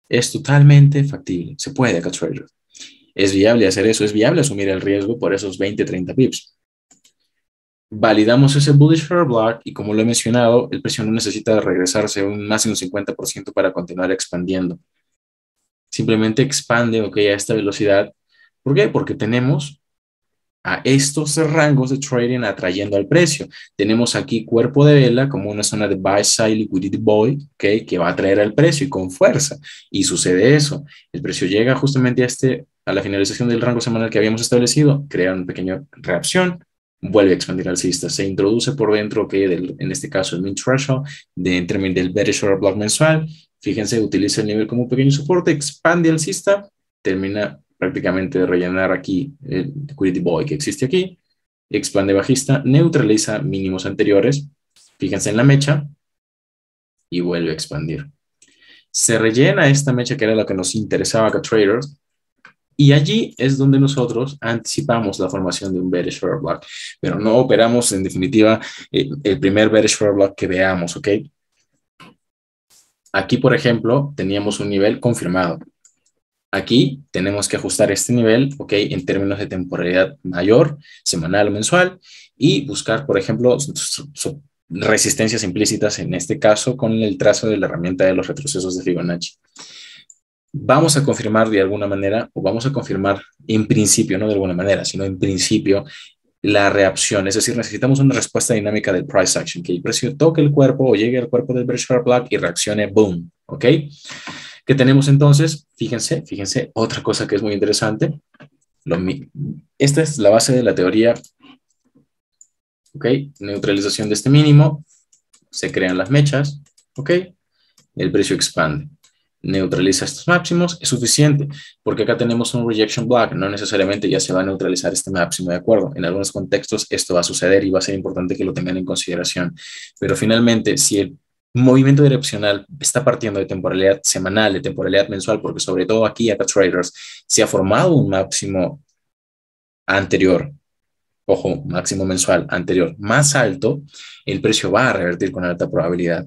Es totalmente factible, se puede acá trader. Es viable hacer eso, es viable asumir el riesgo por esos 20, 30 pips. Validamos ese bullish order block y como lo he mencionado, el precio no necesita regresarse un más de un 50% para continuar expandiendo. Simplemente expande, ok, a esta velocidad. ¿Por qué? Porque tenemos a estos rangos de trading atrayendo al precio. Tenemos aquí cuerpo de vela como una zona de buy side liquidity void, okay, que va a atraer al precio y con fuerza. Y sucede eso. El precio llega justamente a la finalización del rango semanal que habíamos establecido, crea una pequeña reacción, vuelve a expandir alcista, se introduce por dentro, okay, en este caso el min threshold, en términos del bearish order block mensual. Fíjense, utiliza el nivel como un pequeño soporte, expande alcista, termina prácticamente de rellenar aquí el liquidity void que existe aquí, expande bajista, neutraliza mínimos anteriores, fíjense en la mecha y vuelve a expandir. Se rellena esta mecha que era lo que nos interesaba a traders y allí es donde nosotros anticipamos la formación de un bearish order block, pero no operamos en definitiva el primer bearish order block que veamos, ¿ok? Aquí, por ejemplo, teníamos un nivel confirmado. Aquí tenemos que ajustar este nivel, ¿ok? En términos de temporalidad mayor, semanal o mensual, y buscar, por ejemplo, resistencias implícitas, en este caso, con el trazo de la herramienta de los retrocesos de Fibonacci. Vamos a confirmar de alguna manera, o vamos a confirmar en principio, no de alguna manera, sino en principio, la reacción. Es decir, necesitamos una respuesta dinámica del price action, que el precio toque el cuerpo o llegue al cuerpo del bearish order block y reaccione, boom, ¿ok? ¿Qué tenemos entonces? Fíjense, otra cosa que es muy interesante. Esta es la base de la teoría, ¿ok? Neutralización de este mínimo, se crean las mechas, ¿ok? El precio expande. Neutraliza estos máximos, es suficiente, porque acá tenemos un rejection block, no necesariamente ya se va a neutralizar este máximo, ¿de acuerdo? En algunos contextos esto va a suceder y va a ser importante que lo tengan en consideración, pero finalmente, si el movimiento direccional está partiendo de temporalidad semanal, de temporalidad mensual, porque sobre todo aquí acá traders se ha formado un máximo anterior, ojo, máximo mensual anterior más alto, el precio va a revertir con alta probabilidad.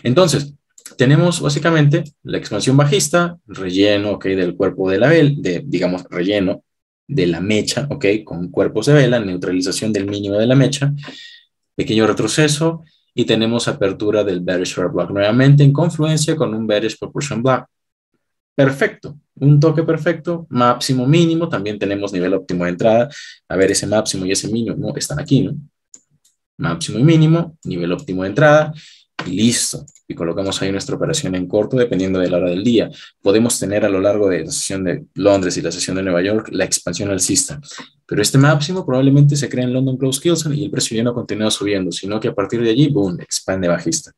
Entonces, tenemos básicamente la expansión bajista, relleno, ok, del cuerpo de la vela, digamos, relleno de la mecha, ok, con cuerpos de vela, neutralización del mínimo de la mecha, pequeño retroceso, y tenemos apertura del bearish order block nuevamente en confluencia con un bearish proportion block. Perfecto, un toque perfecto, máximo, mínimo, también tenemos nivel óptimo de entrada. A ver, ese máximo y ese mínimo no, están aquí, ¿no? Máximo y mínimo, nivel óptimo de entrada, y listo. Y colocamos ahí nuestra operación en corto dependiendo de la hora del día. Podemos tener a lo largo de la sesión de Londres y la sesión de Nueva York la expansión alcista. Pero este máximo probablemente se crea en London Close Kilson y el precio ya no continúa subiendo, sino que a partir de allí, boom, expande bajista.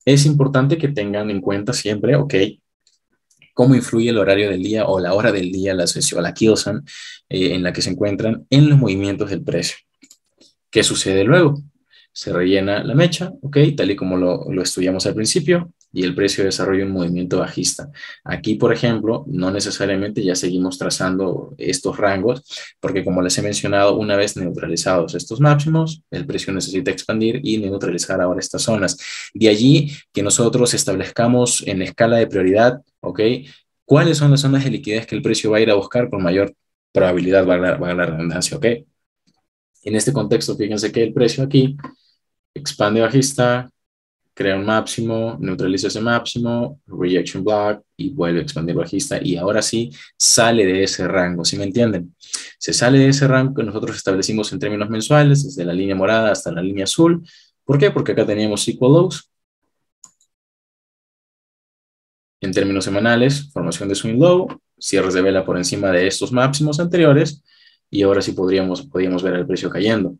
Es importante que tengan en cuenta siempre, ok, cómo influye el horario del día o la hora del día, la sesión, la Kilson, en la que se encuentran en los movimientos del precio. ¿Qué sucede luego? Se rellena la mecha, ok, tal y como lo estudiamos al principio, y el precio desarrolla un movimiento bajista. Aquí, por ejemplo, no necesariamente ya seguimos trazando estos rangos, porque como les he mencionado, una vez neutralizados estos máximos, el precio necesita expandir y neutralizar ahora estas zonas. De allí que nosotros establezcamos en escala de prioridad, ok, cuáles son las zonas de liquidez que el precio va a ir a buscar con mayor probabilidad, valga la redundancia, ok. En este contexto, fíjense que el precio aquí expande bajista, crea un máximo, neutraliza ese máximo, rejection block y vuelve a expandir bajista y ahora sí sale de ese rango, ¿sí me entienden? Se sale de ese rango que nosotros establecimos en términos mensuales, desde la línea morada hasta la línea azul. ¿Por qué? Porque acá teníamos equal lows. En términos semanales, formación de swing low, cierres de vela por encima de estos máximos anteriores y ahora sí podríamos ver el precio cayendo.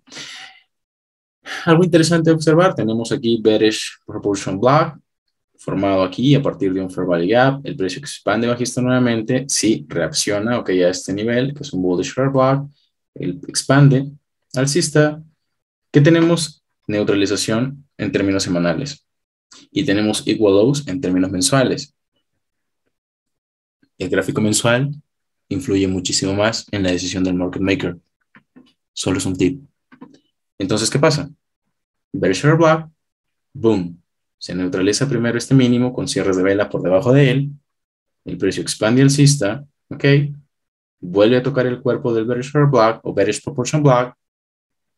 Algo interesante de observar, tenemos aquí bearish proportion block formado aquí a partir de un fair value gap, el precio expande bajista nuevamente, sí, reacciona, ok, a este nivel, que es un bullish fair block, el expande alcista, que tenemos neutralización en términos semanales y tenemos equal lows en términos mensuales. El gráfico mensual influye muchísimo más en la decisión del market maker. Solo es un tip. Entonces, ¿qué pasa? Bearish fair block, boom. Se neutraliza primero este mínimo con cierres de vela por debajo de él. El precio expande alcista, ¿ok? vuelve a tocar el cuerpo del bearish order block o bearish proportion block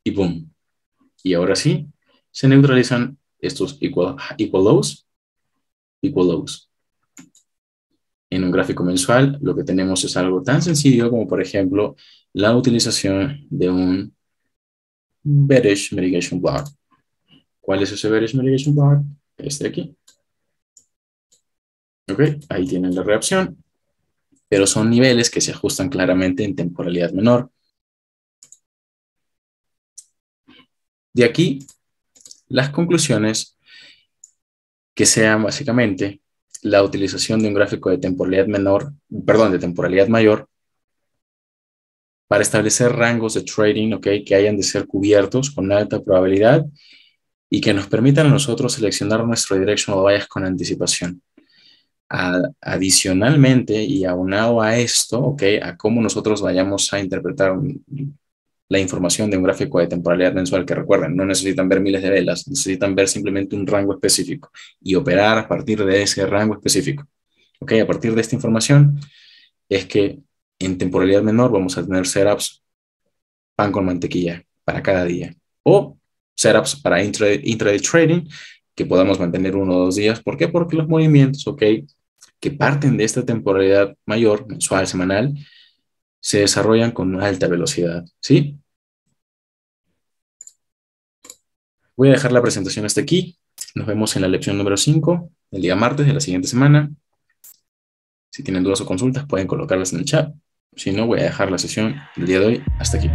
y boom. Y ahora sí, se neutralizan estos equal lows, equal lows. En un gráfico mensual, lo que tenemos es algo tan sencillo como, por ejemplo, la utilización de un bearish mitigation block. ¿Cuál es ese bearish mitigation block? Este de aquí. Ok, ahí tienen la reacción, pero son niveles que se ajustan claramente en temporalidad menor. De aquí, las conclusiones que sean básicamente la utilización de un gráfico de temporalidad menor, perdón, de temporalidad mayor, para establecer rangos de trading, ¿ok? Que hayan de ser cubiertos con alta probabilidad y que nos permitan a nosotros seleccionar nuestro directional bias con anticipación. Adicionalmente y aunado a esto, ¿ok? A cómo nosotros vayamos a interpretar la información de un gráfico de temporalidad mensual, que recuerden, no necesitan ver miles de velas, necesitan ver simplemente un rango específico y operar a partir de ese rango específico. ¿Ok? A partir de esta información es que en temporalidad menor vamos a tener setups pan con mantequilla para cada día o setups para intraday trading que podamos mantener 1 o 2 días. ¿Por qué? Porque los movimientos, ¿ok? Que parten de esta temporalidad mayor, mensual, semanal, se desarrollan con alta velocidad, ¿sí? Voy a dejar la presentación hasta aquí. Nos vemos en la lección número 5, el día martes de la siguiente semana. Si tienen dudas o consultas, pueden colocarlas en el chat. Si no, voy a dejar la sesión del día de hoy hasta aquí.